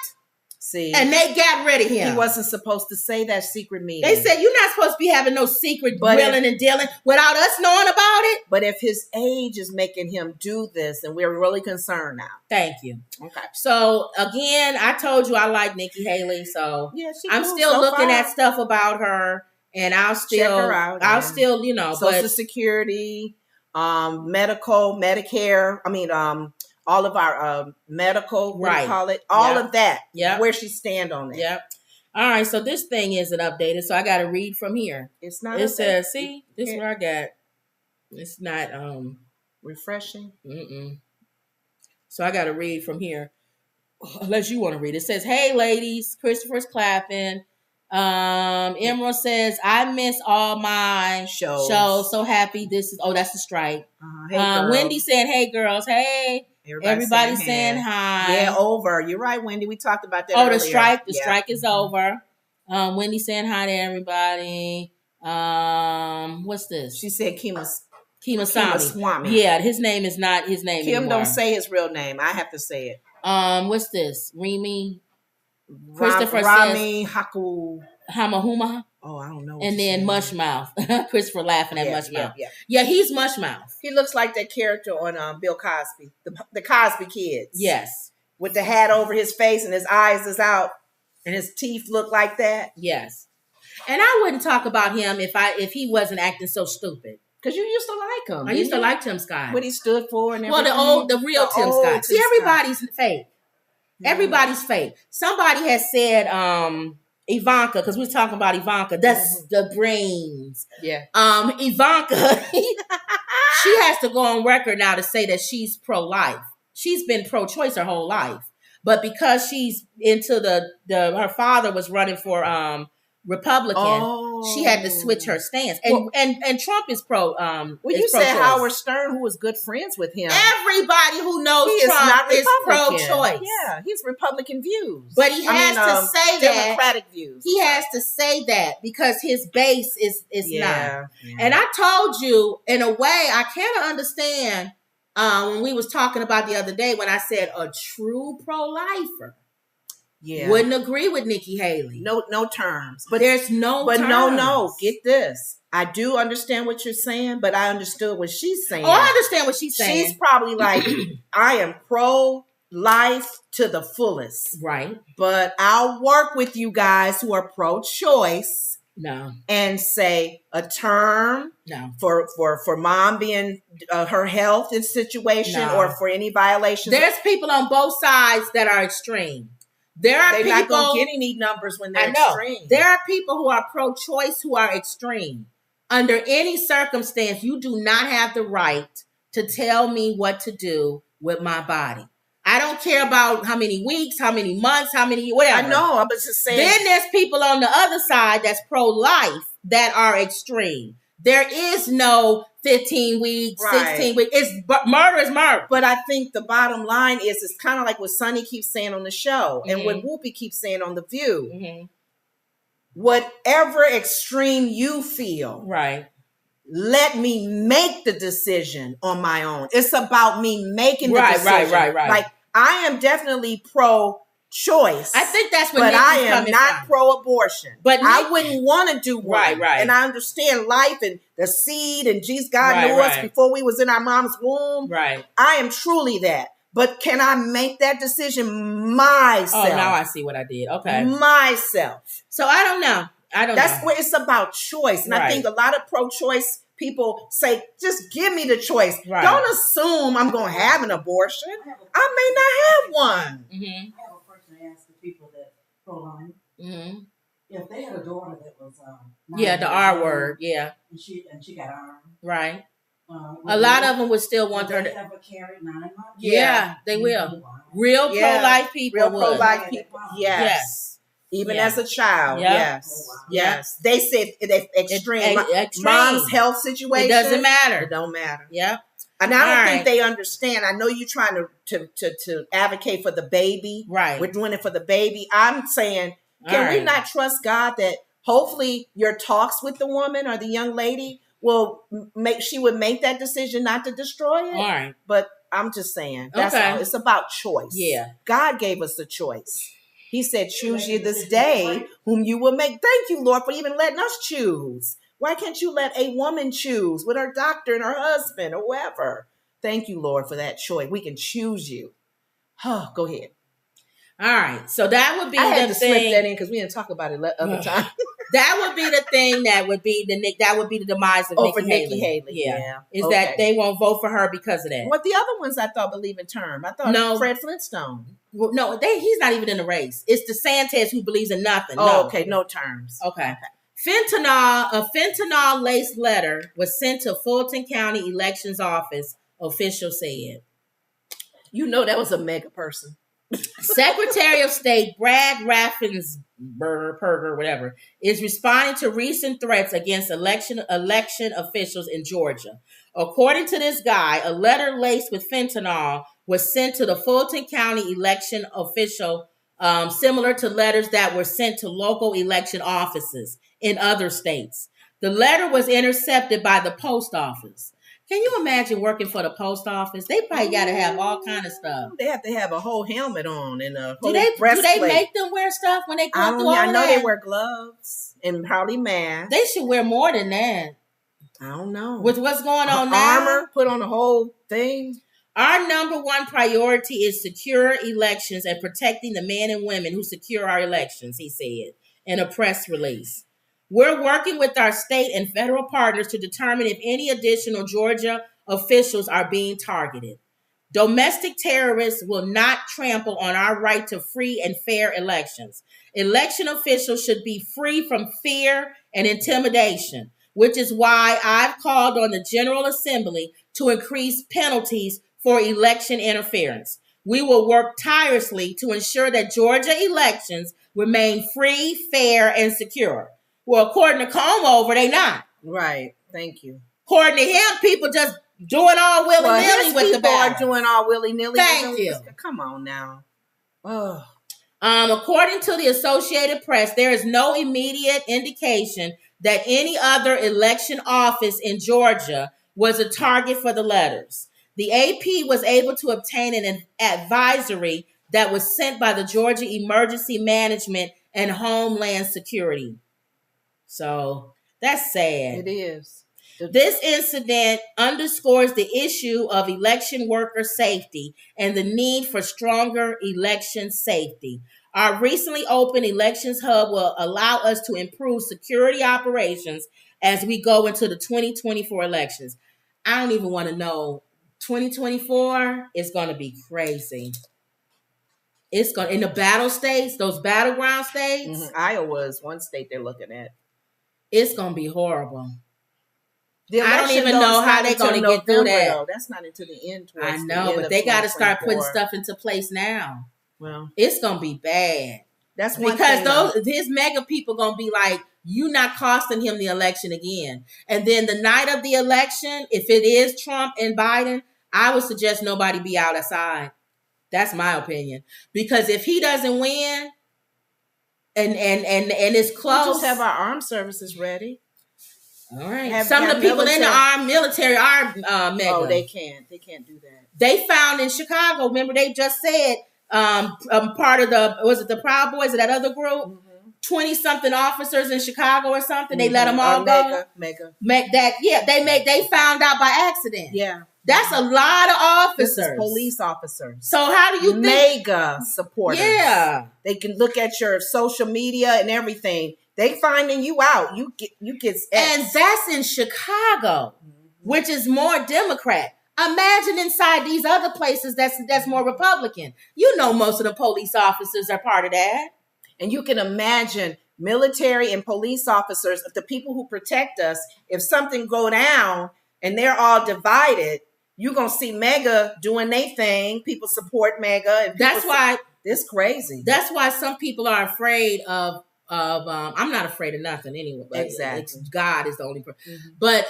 See, and they got rid of him. He wasn't supposed to say that secret meeting. They said you're not supposed to be having no secret wheeling and dealing without us knowing about it. But if his age is making him do this, and we're really concerned now. Thank you. Okay. So again, I told you I like Nikki Haley, so yeah, I'm still looking at stuff about her, and I'll still check her out. I'll still, Social Security, medical, Medicare. All of our medical, what do you call it? All of that. Yeah. Where she stand on that. Yep. All right. So this thing isn't updated. So I got to read from here. It's not. It says, see, this is what I got. It's not refreshing. So I got to read from here. Unless you want to read. It says, hey, ladies, Christopher's clapping. Emerald says, I miss all my shows. So happy this is, that's the strike. Hey, Wendy saying, hey, girls. Hey. Everybody saying hi. Yeah, over. You're right, Wendy. We talked about that earlier. The strike. The strike is over. Wendy saying hi to everybody. What's this? She said Kemaswamy. Yeah, his name is not his name Kim anymore. Don't say his real name. I have to say it. What's this? Remy. Christopher Rami says Haku Hamahuma. Oh, I don't know. And then Mushmouth. Christopher laughing at Mushmouth. Yeah, he's Mushmouth. He looks like that character on Bill Cosby, the Cosby Kids. Yes. With the hat over his face and his eyes is out and his teeth look like that. Yes. And I wouldn't talk about him if he wasn't acting so stupid. Because you used to like him. I used to like Tim Scott. What he stood for and everything. Well, the real Tim Scott. See, everybody's fake. Everybody's fake. Somebody has said Ivanka, because we're talking about Ivanka. That's the brains. Yeah. Ivanka, she has to go on record now to say that she's pro-life. She's been pro-choice her whole life. But because she's into her father was running for Republican, she had to switch her stance. And Trump is pro. You said Howard Stern, who was good friends with him. Everybody who knows Trump is pro-choice. Yeah, he's Republican views, but he has to say that Democratic views. He has to say that because his base is not. Yeah. And I told you, in a way, I kind of understand when we was talking about the other day when I said a true pro-lifer. Yeah. Wouldn't agree with Nikki Haley. No terms. But there's no terms. No. Get this. I do understand what you're saying, but I understood what she's saying. Oh, I understand what she's saying. She's probably like, I am pro-life to the fullest. Right. But I'll work with you guys who are pro-choice. No. And say a term. No. For mom being her health and situation or for any violations. There's people on both sides that are extreme. They're not going to get any numbers when they're extreme. There are people who are pro-choice who are extreme. Under any circumstance, you do not have the right to tell me what to do with my body. I don't care about how many weeks, how many months, whatever. I know, I was just saying. Then there's people on the other side that's pro-life that are extreme. There is no 15 weeks, 16 weeks. Murder is murder. But I think the bottom line is, it's kind of like what Sonny keeps saying on the show and what Whoopi keeps saying on The View. Mm-hmm. Whatever extreme you feel, let me make the decision on my own. It's about me making the decision. Right. Like, I am definitely pro-choice. I think that's what. But I am not pro-abortion. But I wouldn't want to do one. Right. And I understand life and the seed, and God knew us before we was in our mom's womb. Right. I am truly that. But can I make that decision myself? Oh, now I see what I did. Okay. Myself. So I don't know. That's where it's about choice. And I think a lot of pro-choice people say, just give me the choice. Right. Don't assume I'm going to have an abortion. I may not have one. Mm-hmm. I have a question to ask the people that pro-life. Mm-hmm. If they had a daughter that was the R word, and she got armed, right? A lot of them would still want her to ever carry 9 months. Yeah, they will. Real pro-life people. Real pro-life people. Yes. Even as a child. Yep. Yes. They said extreme. Mom's health situation. It doesn't matter. It don't matter. Yep. And I don't think they understand. I know you're trying to advocate for the baby. Right. We're doing it for the baby. I'm saying, can we not trust God that hopefully your talks with the woman or the young lady will she would make that decision not to destroy it? All right. But I'm just saying, that's all. It's about choice. Yeah. God gave us the choice. He said, choose ye this day whom you will make. Thank you, Lord, for even letting us choose. Why can't you let a woman choose with her doctor and her husband or whoever? Thank you, Lord, for that choice. We can choose you. Oh, go ahead. All right. So that would be I had to slip that in because we didn't talk about it other time. That would be the thing that would be the demise of Nikki Haley. Yeah. Is that they won't vote for her because of that. What the other ones I thought believe in term. I thought Fred Flintstone. Well, no, he's not even in the race. It's DeSantis who believes in nothing. Okay, no terms. Okay. A fentanyl-laced letter was sent to Fulton County Elections Office, officials said. You know that was a mega person. Secretary of State Brad Raffensperger, whatever, is responding to recent threats against election officials in Georgia. According to this guy, a letter laced with fentanyl was sent to the Fulton County election official, similar to letters that were sent to local election offices in other states. The letter was intercepted by the post office. Can you imagine working for the post office? They probably got to have all kind of stuff. They have to have a whole helmet on and a whole breastplate. Do they make them wear stuff when they go through all I know that? They wear gloves and probably masks. They should wear more than that. I don't know. With what's going on now? Armor, put on the whole thing. Our number one priority is secure elections and protecting the men and women who secure our elections, he said in a press release. We're working with our state and federal partners to determine if any additional Georgia officials are being targeted. Domestic terrorists will not trample on our right to free and fair elections. Election officials should be free from fear and intimidation, which is why I've called on the General Assembly to increase penalties for election interference. We will work tirelessly to ensure that Georgia elections remain free, fair, and secure. Well, according to Comover, they not. Right. Thank you. According to him, people just doing all willy-nilly with the ballot. People are doing all willy-nilly. Thank you. Come on now. Oh. According to the Associated Press, there is no immediate indication that any other election office in Georgia was a target for the letters. The AP was able to obtain an advisory that was sent by the Georgia Emergency Management and Homeland Security. So that's sad. It is. This incident underscores the issue of election worker safety and the need for stronger election safety. Our recently opened elections hub will allow us to improve security operations as we go into the 2024 elections. I don't even want to know. 2024 is going to be crazy. It's going in the battle states, those battleground states. Mm-hmm. Iowa is one state they're looking at. It's going to be horrible. I don't even know how they're going to get through that. Though. That's not until the end. I know, but they got to start putting stuff into place now. Well, it's going to be bad. That's one because his mega people going to be like, you not costing him the election again. And then the night of the election, if it is Trump and Biden, I would suggest nobody be outside. That's my opinion. Because if he doesn't win and it's close. We'll just have our armed services ready. All right. Some of the people in the armed military are mega. Oh, they can't do that. They found in Chicago, remember they just said part of the Proud Boys of that other group? 20-something officers in Chicago or something. They let them all go. They found out by accident. Yeah. That's a lot of officers. This is police officers. So how do you think? Mega supporters. Yeah. They can look at your social media and everything. They finding you out. You get X. And that's in Chicago, which is more Democrat. Imagine inside these other places that's more Republican. You know most of the police officers are part of that. And you can imagine military and police officers, the people who protect us, if something go down and they're all divided, you're going to see MAGA doing their thing. People support MAGA. And that's why it's crazy. That's why some people are afraid of I'm not afraid of nothing anyway. But exactly. God is the only person. But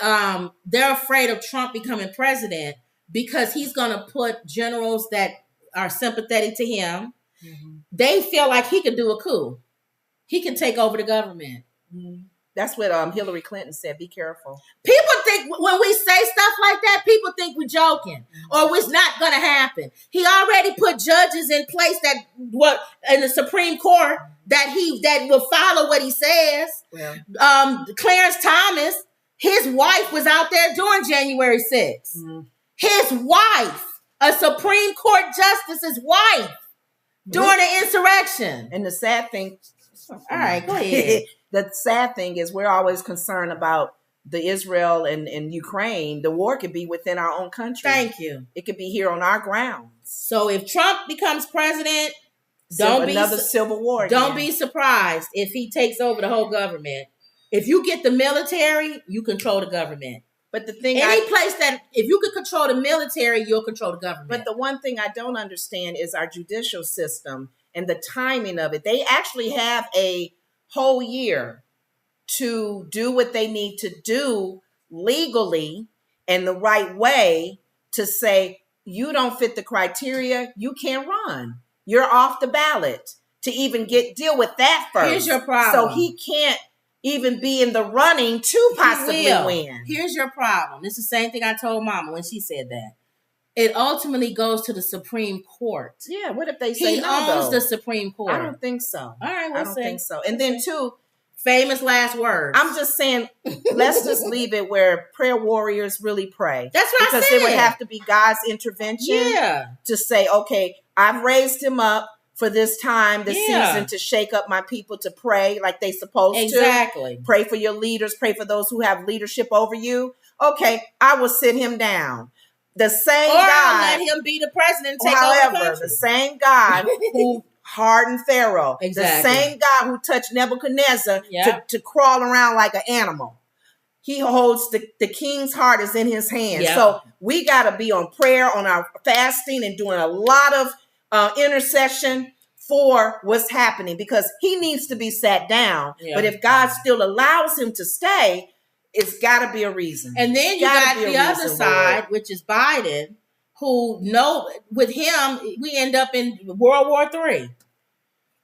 they're afraid of Trump becoming president because he's going to put generals that are sympathetic to him. They feel like he can do a coup. He can take over the government. That's what Hillary Clinton said. Be careful. People think when we say stuff like that, people think we're joking or it's not going to happen. He already put judges in place in the Supreme Court that will follow what he says. Yeah. Clarence Thomas, his wife was out there during January 6th. His wife, a Supreme Court justice's wife, during the insurrection. And the sad thing, all right, go ahead. The sad thing is we're always concerned about the Israel and Ukraine. The war could be within our own country. Thank you. It could be here on our grounds. So if Trump becomes president, another civil war. Don't be surprised if he takes over the whole government. If you get the military, you control the government. But the thing, any place that if you could control the military, you'll control the government. But the one thing I don't understand is our judicial system and the timing of it. They actually have a whole year to do what they need to do legally and the right way to say, you don't fit the criteria, you can't run. You're off the ballot to even deal with that first. Here's your problem. So he can't even be in the running to possibly win. Here's your problem. It's the same thing I told Mama when she said that. It ultimately goes to the Supreme Court. Yeah, what if they say he owns the Supreme Court? I don't think so. All right, I don't think so. And then too, famous last words. I'm just saying, let's just leave it where prayer warriors really pray. That's what I said. Because it would have to be God's intervention to say, okay, I've raised him up for this time, this season, to shake up my people, to pray like they supposed to. Exactly. Pray for your leaders. Pray for those who have leadership over you. Okay, I will sit him down. The same God. Let him be the president and take over the country. The same God who hardened Pharaoh. Exactly. The same God who touched Nebuchadnezzar to crawl around like an animal. He holds the king's heart is in his hand. Yep. So we got to be on prayer, on our fasting, and doing a lot of intercession for what's happening, because he needs to be sat down. But if God still allows him to stay, it's got to be a reason. And then you got the other side, which is Biden, who with him, we end up in World War III.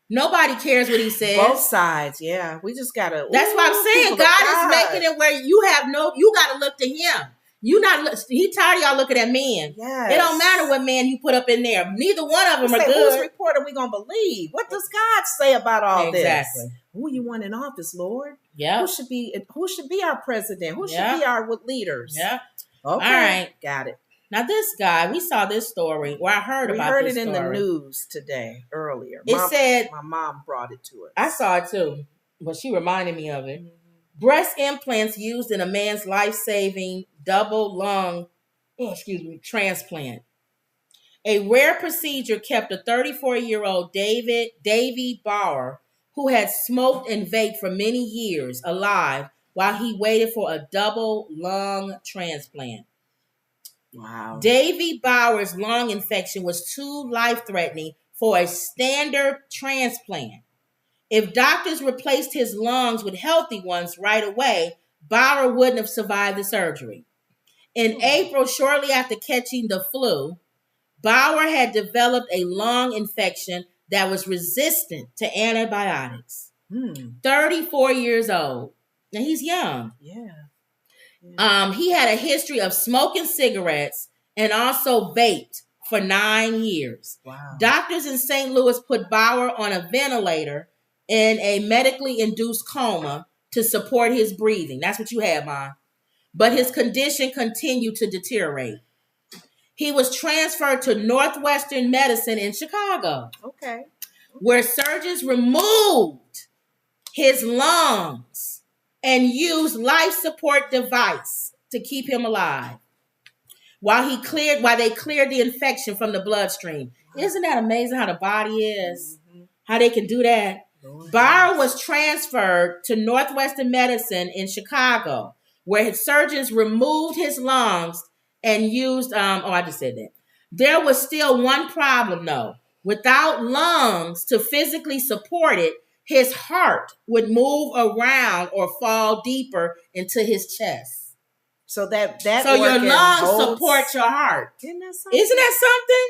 Nobody cares what he says. Both sides, yeah. We just got to. That's what I'm saying. God is making it where you got to look to him. He tired of y'all looking at men. Yes. It don't matter what man you put up in there. Neither one of them are good. Whose report are we going to believe? What does God say about all this? Exactly. Who you want in office, Lord? Yeah. Who should be our president? Who should be our leaders? Yeah. Okay. All right. Got it. Now this guy, we saw this story. Well, I heard about this story. We heard it in the news today, earlier. It said... My mom brought it to us. I saw it too, but she reminded me of it. Breast implants used in a man's life-saving double lung, transplant. A rare procedure kept a 34-year-old Davy Bauer, who had smoked and vaped for many years, alive while he waited for a double lung transplant. Wow. Davy Bauer's lung infection was too life-threatening for a standard transplant. If doctors replaced his lungs with healthy ones right away, Bauer wouldn't have survived the surgery. In April, shortly after catching the flu, Bauer had developed a lung infection that was resistant to antibiotics. 34 years old. Now, he's young. Yeah. He had a history of smoking cigarettes and also vaped for 9 years. Wow. Doctors in St. Louis put Bauer on a ventilator in a medically induced coma to support his breathing. That's what you had, Mom. But his condition continued to deteriorate. He was transferred to Northwestern Medicine in Chicago. Okay. Where surgeons removed his lungs and used life support device to keep him alive while they cleared the infection from the bloodstream. Isn't that amazing how the body is? How they can do that? Bauer was transferred to Northwestern Medicine in Chicago, where his surgeons removed his lungs and used, I just said that. There was still one problem, though. Without lungs to physically support it, his heart would move around or fall deeper into his chest. So your lungs support your heart. Isn't that something?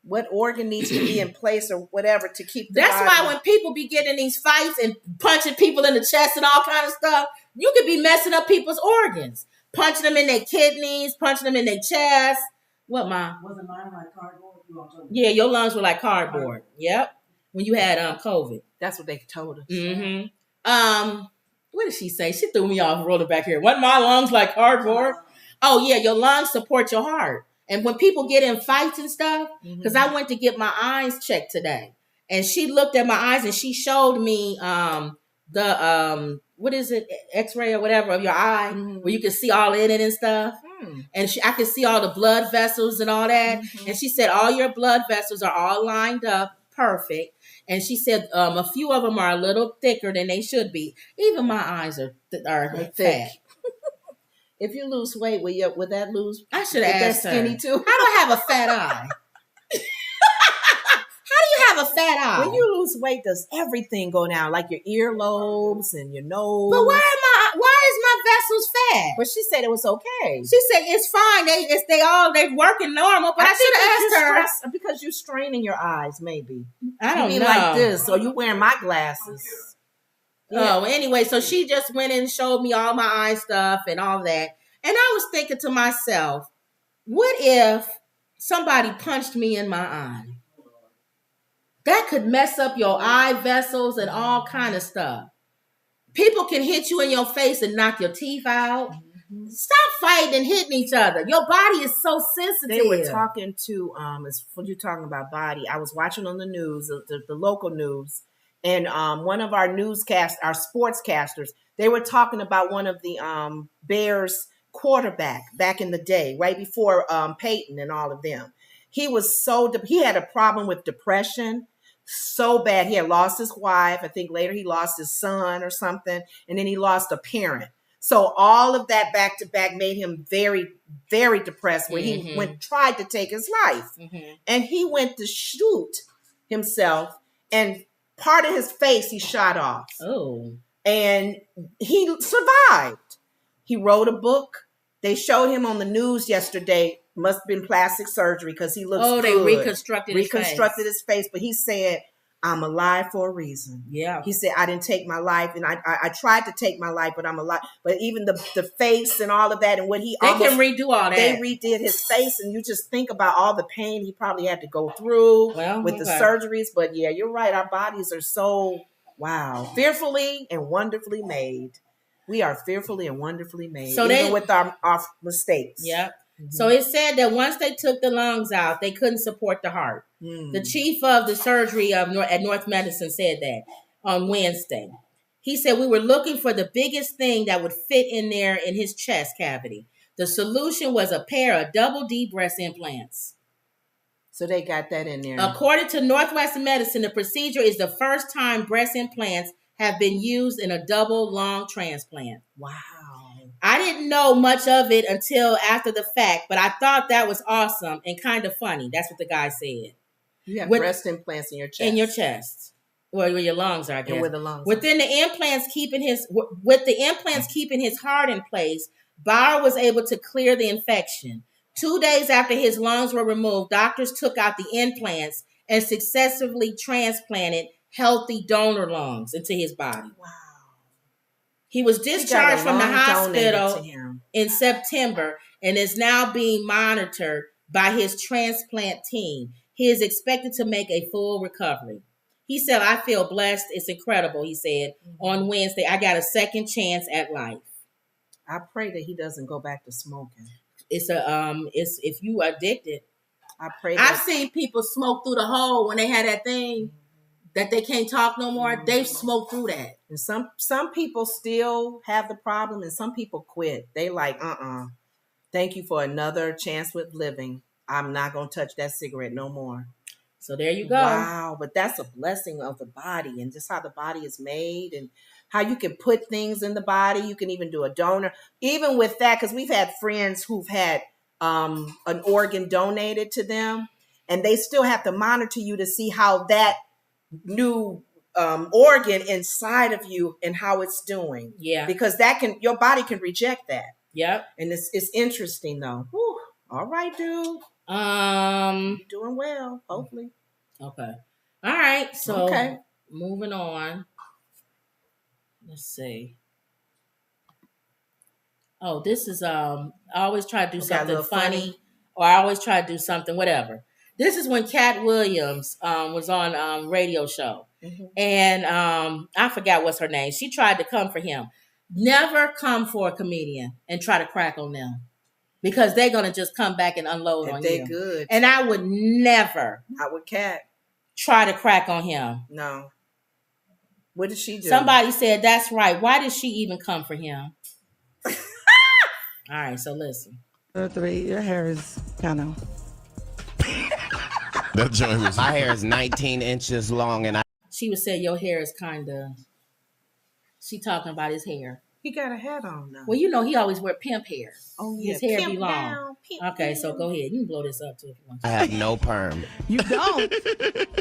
What organ needs to be in place or whatever to keep the That's body. why when people be getting in these fights and punching people in the chest and all kind of stuff, you could be messing up people's organs. Punching them in their kidneys, punching them in their chest. What, Ma? Wasn't mine like cardboard? Yeah, your lungs were like cardboard. Yep. When you had COVID. That's what they told us. Mm-hmm. What did she say? She threw me off, rolled it back here. Wasn't my lungs like cardboard? Oh, yeah, your lungs support your heart. And when people get in fights and stuff, because I went to get my eyes checked today, and she looked at my eyes and she showed me what is it, X-ray or whatever of your eye, where you can see all in it and stuff. And I could see all the blood vessels and all that. And she said, all your blood vessels are all lined up perfect. And she said, a few of them are a little thicker than they should be. Even my eyes are thick. If you lose weight, would that lose? I should have asked her. Skinny too. How do I have a fat eye? How do you have a fat eye? When you lose weight, does everything go down? Like your earlobes and your nose. But why is my vessels fat? But she said it was okay. She said it's fine. They working normal. But I should have asked her because you're straining your eyes. Maybe I don't know. Like this, or you wearing my glasses. Yeah. Oh, anyway, so she just went and showed me all my eye stuff and all that, and I was thinking to myself, what if somebody punched me in my eye? That could mess up your eye vessels and all kind of stuff. People can hit you in your face and knock your teeth out. Mm-hmm. Stop fighting and hitting each other. Your body is so sensitive. They were talking to, as you're talking about body, I was watching on the news, the local news, and one of our our sportscasters, they were talking about one of the Bears quarterback back in the day, right before Peyton and all of them. He was he had a problem with depression so bad. He had lost his wife. I think later he lost his son or something. And then he lost a parent. So all of that back to back made him very, very depressed when he tried to take his life. Mm-hmm. And he went to shoot himself, and part of his face he shot off. Oh. And he survived. He wrote a book. They showed him on the news yesterday. Must have been plastic surgery because he looks good. They reconstructed his face. But he said, I'm alive for a reason. Yeah. He said, I didn't take my life, and I tried to take my life, but I'm alive. But even the face and all of that, and what they can redo all that. They redid his face, and you just think about all the pain he probably had to go through with the surgeries. But yeah, you're right. Our bodies are so, fearfully and wonderfully made. We are fearfully and wonderfully made, so even with our mistakes. Yeah. Mm-hmm. So it said that once they took the lungs out, they couldn't support the heart. Mm. The chief of the surgery at North Medicine said that on Wednesday. He said, we were looking for the biggest thing that would fit in there in his chest cavity. The solution was a pair of double D breast implants. So they got that in there. According to Northwestern Medicine, the procedure is the first time breast implants have been used in a double lung transplant. Wow. I didn't know much of it until after the fact, but I thought that was awesome and kind of funny. That's what the guy said. You have breast implants in your chest. In your chest. Well, where your lungs are, I guess. And where the lungs with the implants keeping his heart in place, Bauer was able to clear the infection. 2 days after his lungs were removed, doctors took out the implants and successfully transplanted healthy donor lungs into his body. Wow. He was discharged from the hospital in September and is now being monitored by his transplant team. He is expected to make a full recovery. He said, I feel blessed. It's incredible, he said. On Wednesday, I got a second chance at life. I pray that he doesn't go back to smoking. It's if you are addicted. I pray I've seen people smoke through the hole when they had that thing that they can't talk no more. They've smoked through that. And some people still have the problem, and some people quit. They like, thank you for another chance with living. I'm not going to touch that cigarette no more. So there you go. Wow, but that's a blessing of the body, and just how the body is made and how you can put things in the body. You can even do a donor. Even with that, because we've had friends who've had an organ donated to them, and they still have to monitor you to see how that new organ inside of you and how it's doing. Yeah. Because your body can reject that. Yep. And it's interesting though. Whew. All right, dude. Doing well, hopefully. Okay. All right. So moving on. Let's see. Oh, this is I always try to do something funny, or I always try to do something whatever. This is when Cat Williams was on radio show. Mm-hmm. And I forgot what's her name. She tried to come for him. Never come for a comedian and try to crack on them, because they're going to just come back and unload on you. They're good. And I would never. Not with Cat. Try to crack on him. No. What did she do? Somebody said, that's right. Why did she even come for him? All right, so listen. 3, your hair is kind of... That joint was... My hair is 19 inches long, and She would say, your hair is kind of... She talking about his hair. He got a hat on now. Well, you know he always wear pimp hair. Oh yeah, his hair pimp be long. down, Okay, so go ahead. You can blow this up too if you want. I have no perm. You don't.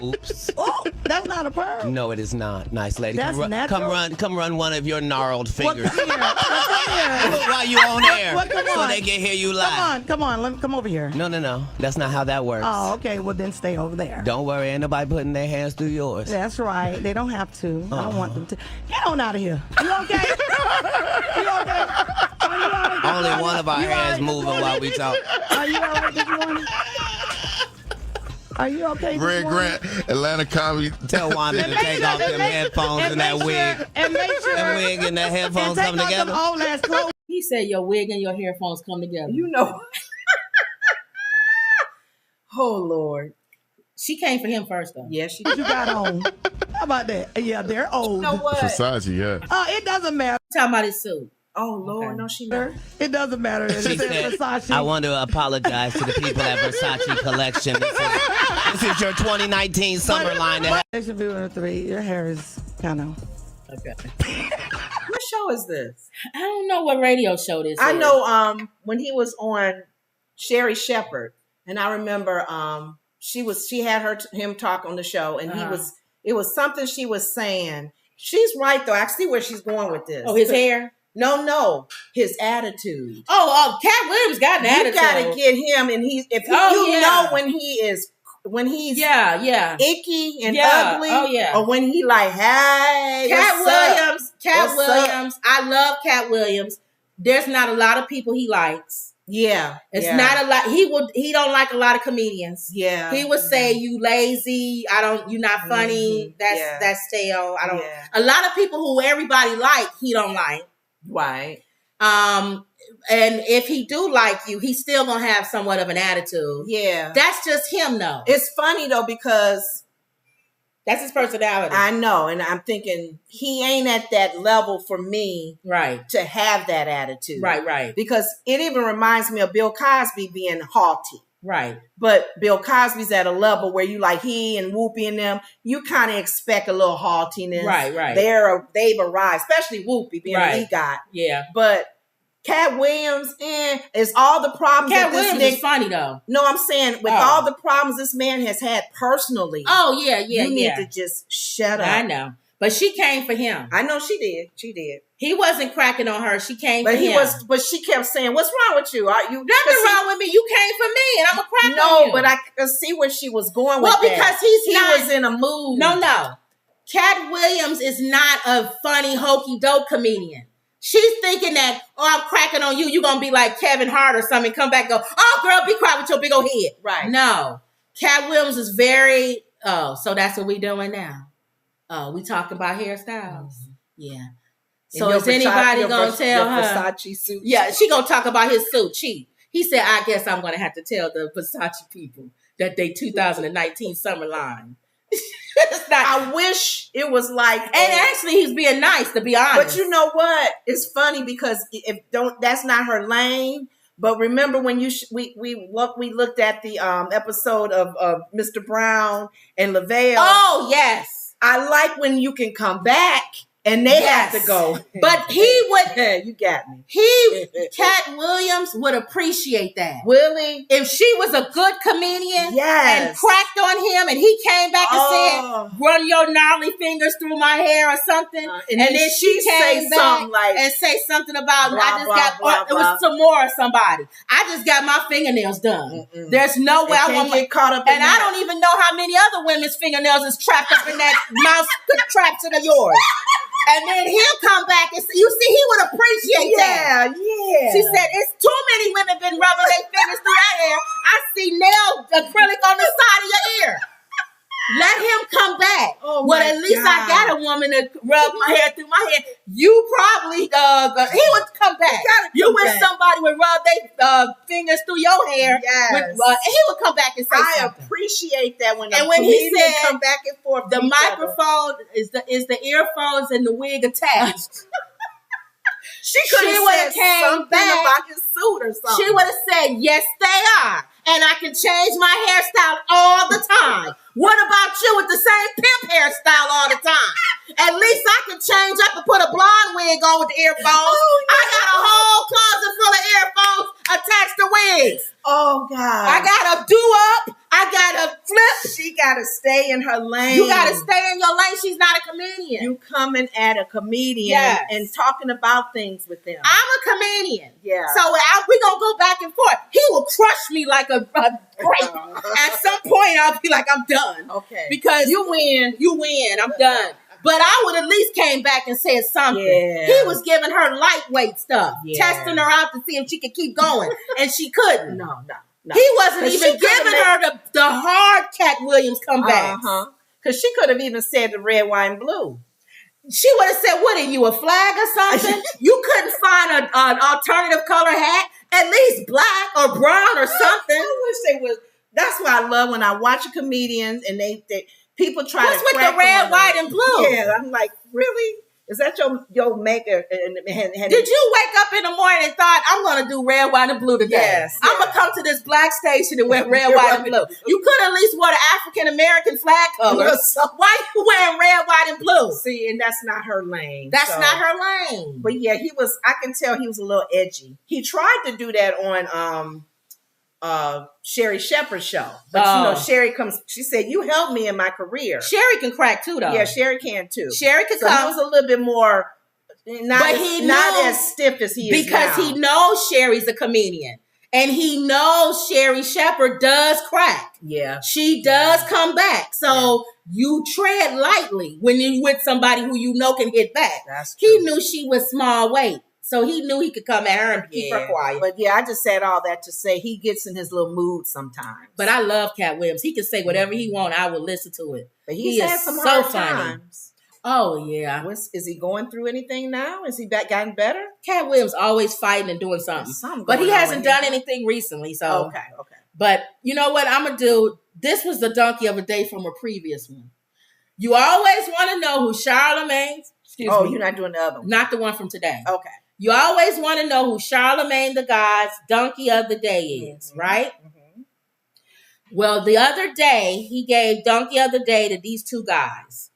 Oops. Oh, that's not a perm. No, it is not. Nice lady. That's natural. Come run one of your gnarled fingers. Come here. While you on air, Come so on. they can hear you live. Come on. Let me come over here. No. That's not how that works. Oh, okay. Well, then stay over there. Don't worry, ain't nobody putting their hands through yours. That's right. They don't have to. I don't want them to. Get on out of here. You okay? You okay? Are you all right? Only one of our hands moving while we talk. Are you all right this morning? Are you okay this Red morning? Grant, Atlanta Comedy. Tell Wanda to take off them headphones and that wig. And make sure. That wig and that headphones and come take off together. them old ass clothes. He said your wig and your earphones come together. You know. Oh Lord. She came for him first though. Yeah, she What you got on? How about that? Yeah, they're old. You know what? Versace, yeah. It doesn't matter. Talking about his suit. Oh Lord, Okay. no, she not. It doesn't matter. It She says said, Versace. I want to apologize to the people at Versace Collection. This is your 2019 summer line. Station viewer 3. Your hair is kind of. Okay. What show is this? I don't know what radio show this I is. know when he was on Sherry Shepherd, and I remember she had him talk on the show, and it was something she was saying. She's right though. I see where she's going with this. Oh, his hair? No, his attitude. Oh, Cat Williams got an attitude. You gotta get him, and know when he's icky and ugly, or when he like, hey, Cat Williams. I love Cat Williams. There's not a lot of people he likes. Yeah, it's not a lot. He don't like a lot of comedians. Yeah, he would say you lazy. You're not funny. That's stale. I don't. Yeah. A lot of people who everybody like, he don't like. Right. And if he do like you, he's still gonna have somewhat of an attitude. Yeah, that's just him though. It's funny though because that's his personality. I know, and I'm thinking he ain't at that level for me, right? To have that attitude, right. Because it even reminds me of Bill Cosby being haughty, right? But Bill Cosby's at a level where you like he and Whoopi and them, you kind of expect a little haughtiness, right? They've arrived, especially Whoopi being an EGOT, yeah. But Cat Williams, is all the problems. Cat Williams is funny though. No, I'm saying with all the problems this man has had personally. Oh yeah. You need to just shut up. I know, but she came for him. I know she did. She did. He wasn't cracking on her. She came for him. But she kept saying, "What's wrong with you? Are you nothing wrong with me? You came for me, and I'm a crack on you." No, but I could see where she was going with that. Well, because he was in a mood. No. Cat Williams is not a funny hokey doke comedian. She's thinking that, I'm cracking on you. You're going to be like Kevin Hart or something. Come back and go, oh, girl, be quiet with your big old head. Right. No. Cat Williams is very, so that's what we doing now. We talking about hairstyles. Mm-hmm. Yeah. So is anybody going to tell her? Versace suit. Yeah, she going to talk about his suit cheap. He said, I guess I'm going to have to tell the Versace people that they 2019 summer line. I wish it was like, and actually he's being nice, to be honest. But you know what? It's funny because that's not her lane. But remember when we looked at the episode of Mr. Brown and LaVelle. Oh yes, I like when you can come back. And they have to go. But he would. You got me. Cat Williams would appreciate that. Really? If she was a good comedian and cracked on him and he came back and said, run your gnarly fingers through my hair or something. And then she came back and say something about, it was Tamora or somebody. I just got my fingernails done. Mm-mm. There's no way I won't get caught up in that. I don't even know how many other women's fingernails is trapped up in that mouse trapped to yours. And then he'll come back and you see, he would appreciate that. Yeah. She said, it's too many women been rubbing their fingers through that hair. I see nail acrylic on the side of your ear. Let him come back. Oh well, at least I got a woman to rub my hair through my hair. You probably, he would come back. You wish somebody would rub their fingers through your hair. Yes. He would come back and say something. I appreciate that when he said, come back and forth. The microphone is the earphones and the wig attached. She could have said something about his suit or something. She would have said, yes, they are. And I can change my hairstyle all the time. What about you with the same pimp hairstyle all the time? At least I can change up and put a blonde wig on with the earphones. Oh, no. I got a whole closet full of earphones attached to wigs. Oh, God. I got a do-up. I got a flip. She got to stay in her lane. You got to stay in your lane. She's not a comedian. You coming at a comedian and talking about things with them. I'm a comedian. Yeah. So we're going to go back and forth. He will crush me like a grape. At some point, I'll be like, I'm done. Okay. Because you win. I'm done. But I would at least came back and said something. Yeah. He was giving her lightweight stuff, testing her out to see if she could keep going, and she couldn't. No. He wasn't even giving her the hard Cat Williams comeback. Because she could have even said the red, white, and blue. She would have said, what are you, a flag or something? You couldn't find an alternative color hat, at least black or brown or something. I wish they would. That's why I love when I watch comedians and they people try What's to with the red, white, and blue? Yeah, I'm like, really? Is that your maker? Did you wake up in the morning and thought, I'm going to do red, white, and blue today? Yes. I'm going to come to this black station and wear red, white, and blue. You could at least wear the African-American flag colors. Why you wearing red, white, and blue? See, and that's not her lane. That's not her lane. But yeah, I can tell he was a little edgy. He tried to do that on Sherry Shepherd's show. But Sherry comes, she said, you helped me in my career. Sherry can crack too, though. Yeah, Sherry can too. Sherry can come. He was a little bit more, not as stiff as he is because now. He knows Sherry's a comedian. And he knows Sherry Shepherd does crack. Yeah. She does come back. So you tread lightly when you're with somebody who you know can hit back. That's true. He knew she was small weight. So he knew he could come at her and keep her quiet. But yeah, I just said all that to say he gets in his little mood sometimes. But I love Cat Williams. He can say whatever he wants. I will listen to it. But he had some hard times. Oh, yeah. Is he going through anything now? Is he gotten better? Cat Williams always fighting and doing something. But he hasn't done anything recently. So Okay. But you know what I'm going to do? This was the donkey of a day from a previous one. You always want to know who Charlamagne's. You're not doing the other one. Not the one from today. Okay. You always want to know who Charlamagne the God's donkey of the day is, right? Mm-hmm. Well, the other day, he gave donkey of the day to these two guys.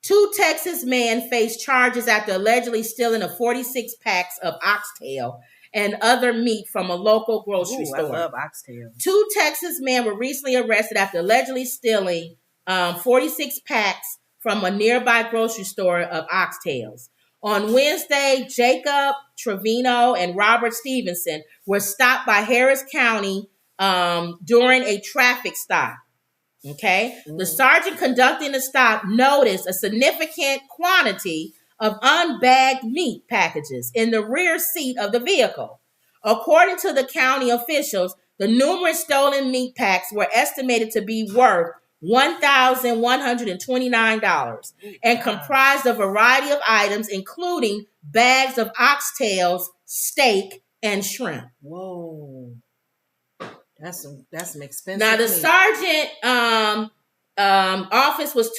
2 Texas men faced charges after allegedly stealing 46 packs of oxtail and other meat from a local grocery store. I love oxtail. 2 Texas men were recently arrested after allegedly stealing 46 packs from a nearby grocery store of oxtails. On Wednesday, Jacob Trevino and Robert Stevenson were stopped by Harris County during a traffic stop. Okay. Mm-hmm. The sergeant conducting the stop noticed a significant quantity of unbagged meat packages in the rear seat of the vehicle. According to the county officials, the numerous stolen meat packs were estimated to be worth $1,129 and comprised a variety of items, including bags of oxtails, steak, and shrimp. Whoa. That's some expensive. Now the sergeant office was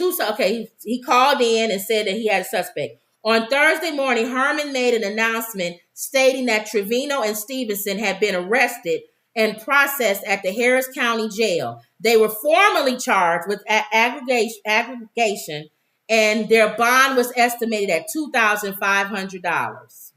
he called in and said that he had a suspect. On Thursday morning, Herman made an announcement stating that Trevino and Stevenson had been arrested and processed at the Harris County Jail. They were formally charged with aggregation, and their bond was estimated at $2,500.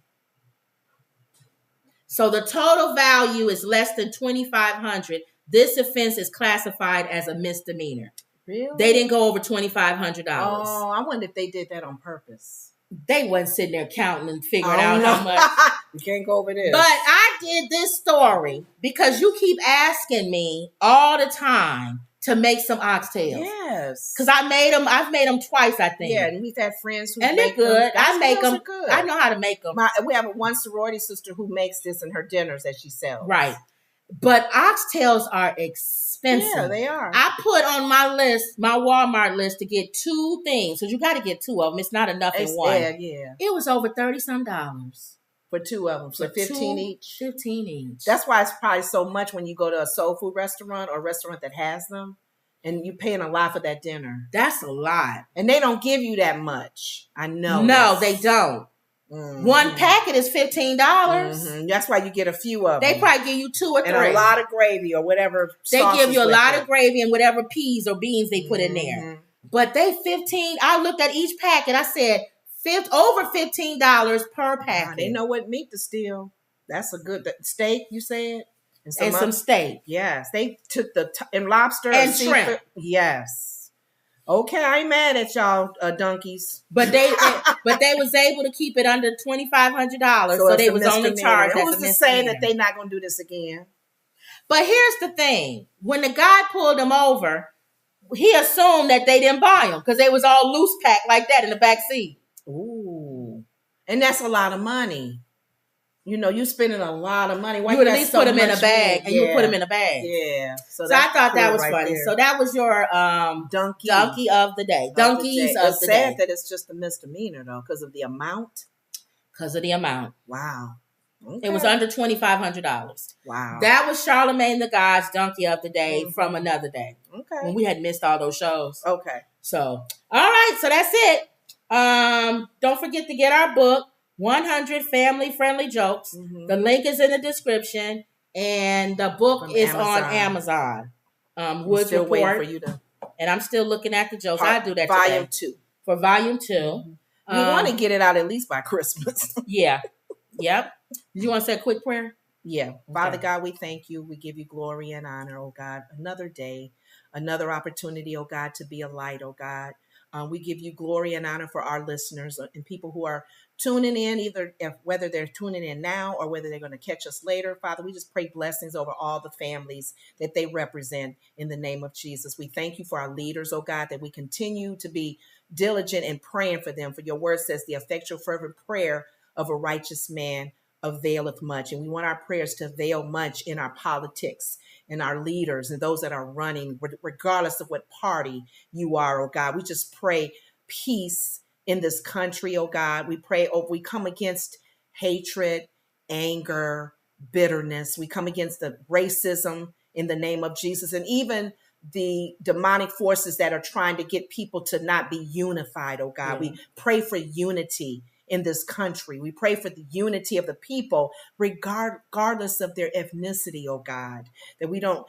So the total value is less than $2,500. This offense is classified as a misdemeanor. Really? They didn't go over $2,500. Oh, I wonder if they did that on purpose. They wasn't sitting there counting and figuring out how much. You can't go over there. But I did this story because you keep asking me all the time to make some oxtails. Yes. Because I've made them twice, I think. Yeah, and we've had friends who and they're good. I make them. Good. I know how to make them. We have one sorority sister who makes this in her dinners that she sells. Right. But oxtails are expensive. Yeah, they are. I put on my list, my Walmart list, to get 2 things. Because you got to get 2 of them. It's not enough in one. Yeah. It was over $30-some. For 2 of them. So 15 each? 15 each. That's why it's probably so much when you go to a soul food restaurant or a restaurant that has them. And you're paying a lot for that dinner. That's a lot. And they don't give you that much. I know. No, they don't. Mm-hmm. One packet is $15. Mm-hmm. That's why you get a few of them. They probably give you 2 or 3. And a lot of gravy or whatever. They give you a lot of gravy and whatever peas or beans they put in there. Mm-hmm. But they $15. I looked at each packet. I said over $15 per packet. They know what meat to steal. That's a good steak. You said, and some steak. Yes, they took and lobster and shrimp. Seafood. Yes. Okay, I ain't mad at y'all, donkeys. But they was able to keep it under $2,500, so they was only charged. Who's to say that they not gonna do this again? But here's the thing: when the guy pulled them over, he assumed that they didn't buy them because they was all loose packed like that in the back seat. Ooh, and that's a lot of money. You know, you spending a lot of money. Why you would at least put them in a bag, and you would put them in a bag. Yeah. So I thought that was funny. There. So that was your donkey of the day. Donkeys of the day. It's sad that it's just a misdemeanor though, because of the amount. Wow. Okay. It was under $2,500. Wow. That was Charlamagne the God's donkey of the day from another day. Okay. When we had missed all those shows. Okay. So all right. So that's it. Don't forget to get our book. 100 family-friendly jokes. Mm-hmm. The link is in the description, and the book is on Amazon. Woods Report. Waiting for you to. And I'm still looking at the jokes. I do that volume today. 2. For volume 2. Mm-hmm. We want to get it out at least by Christmas. Yeah. Yep. Did you want to say a quick prayer? Yeah. Okay. Father God, we thank you. We give you glory and honor, oh God. Another day, another opportunity, oh God, to be a light, oh God. We give you glory and honor for our listeners and people who are tuning in, whether they're tuning in now or whether they're going to catch us later. Father, we just pray blessings over all the families that they represent in the name of Jesus. We thank you for our leaders, oh God, that we continue to be diligent in praying for them. For your word says the effectual fervent prayer of a righteous man availeth much. And we want our prayers to avail much in our politics and our leaders and those that are running, regardless of what party you are, oh God. We just pray peace in this country, oh God. We pray, we come against hatred, anger, bitterness. We come against the racism in the name of Jesus, and even the demonic forces that are trying to get people to not be unified, oh God. Yeah. We pray for unity in this country. We pray for the unity of the people, regardless of their ethnicity, oh God, that we don't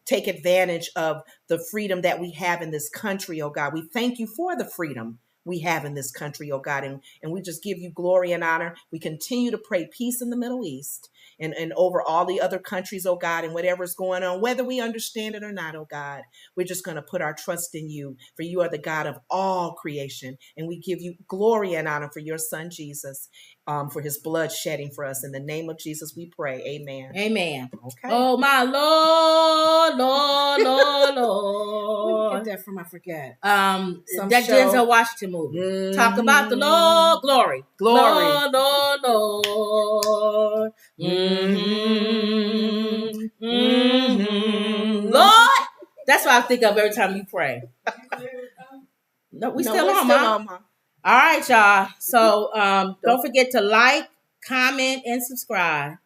take advantage of the freedom that we have in this country, oh God. We thank you for the freedom we have in this country, oh God, and we just give you glory and honor. We continue to pray peace in the Middle East and over all the other countries, oh God, and whatever's going on, whether we understand it or not, oh God. We're just going to put our trust in you, for you are the God of all creation, and we give you glory and honor for your son, Jesus, for his blood shedding for us. In the name of Jesus, we pray. Amen. Amen. Okay. Oh, my Lord, Lord, Lord, Lord. Where did you get that from? I forget. That Denzel Washington movie. Mm-hmm. Talk about the Lord, glory. Lord, Lord, Lord. Mm-hmm. Mm-hmm. Lord. That's what I think of every time you pray. No, we're still on, Mom. All right, y'all. So don't forget to like, comment, and subscribe.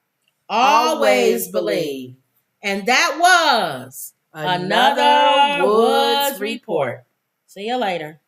Always believe. And that was another Woods Report. See you later.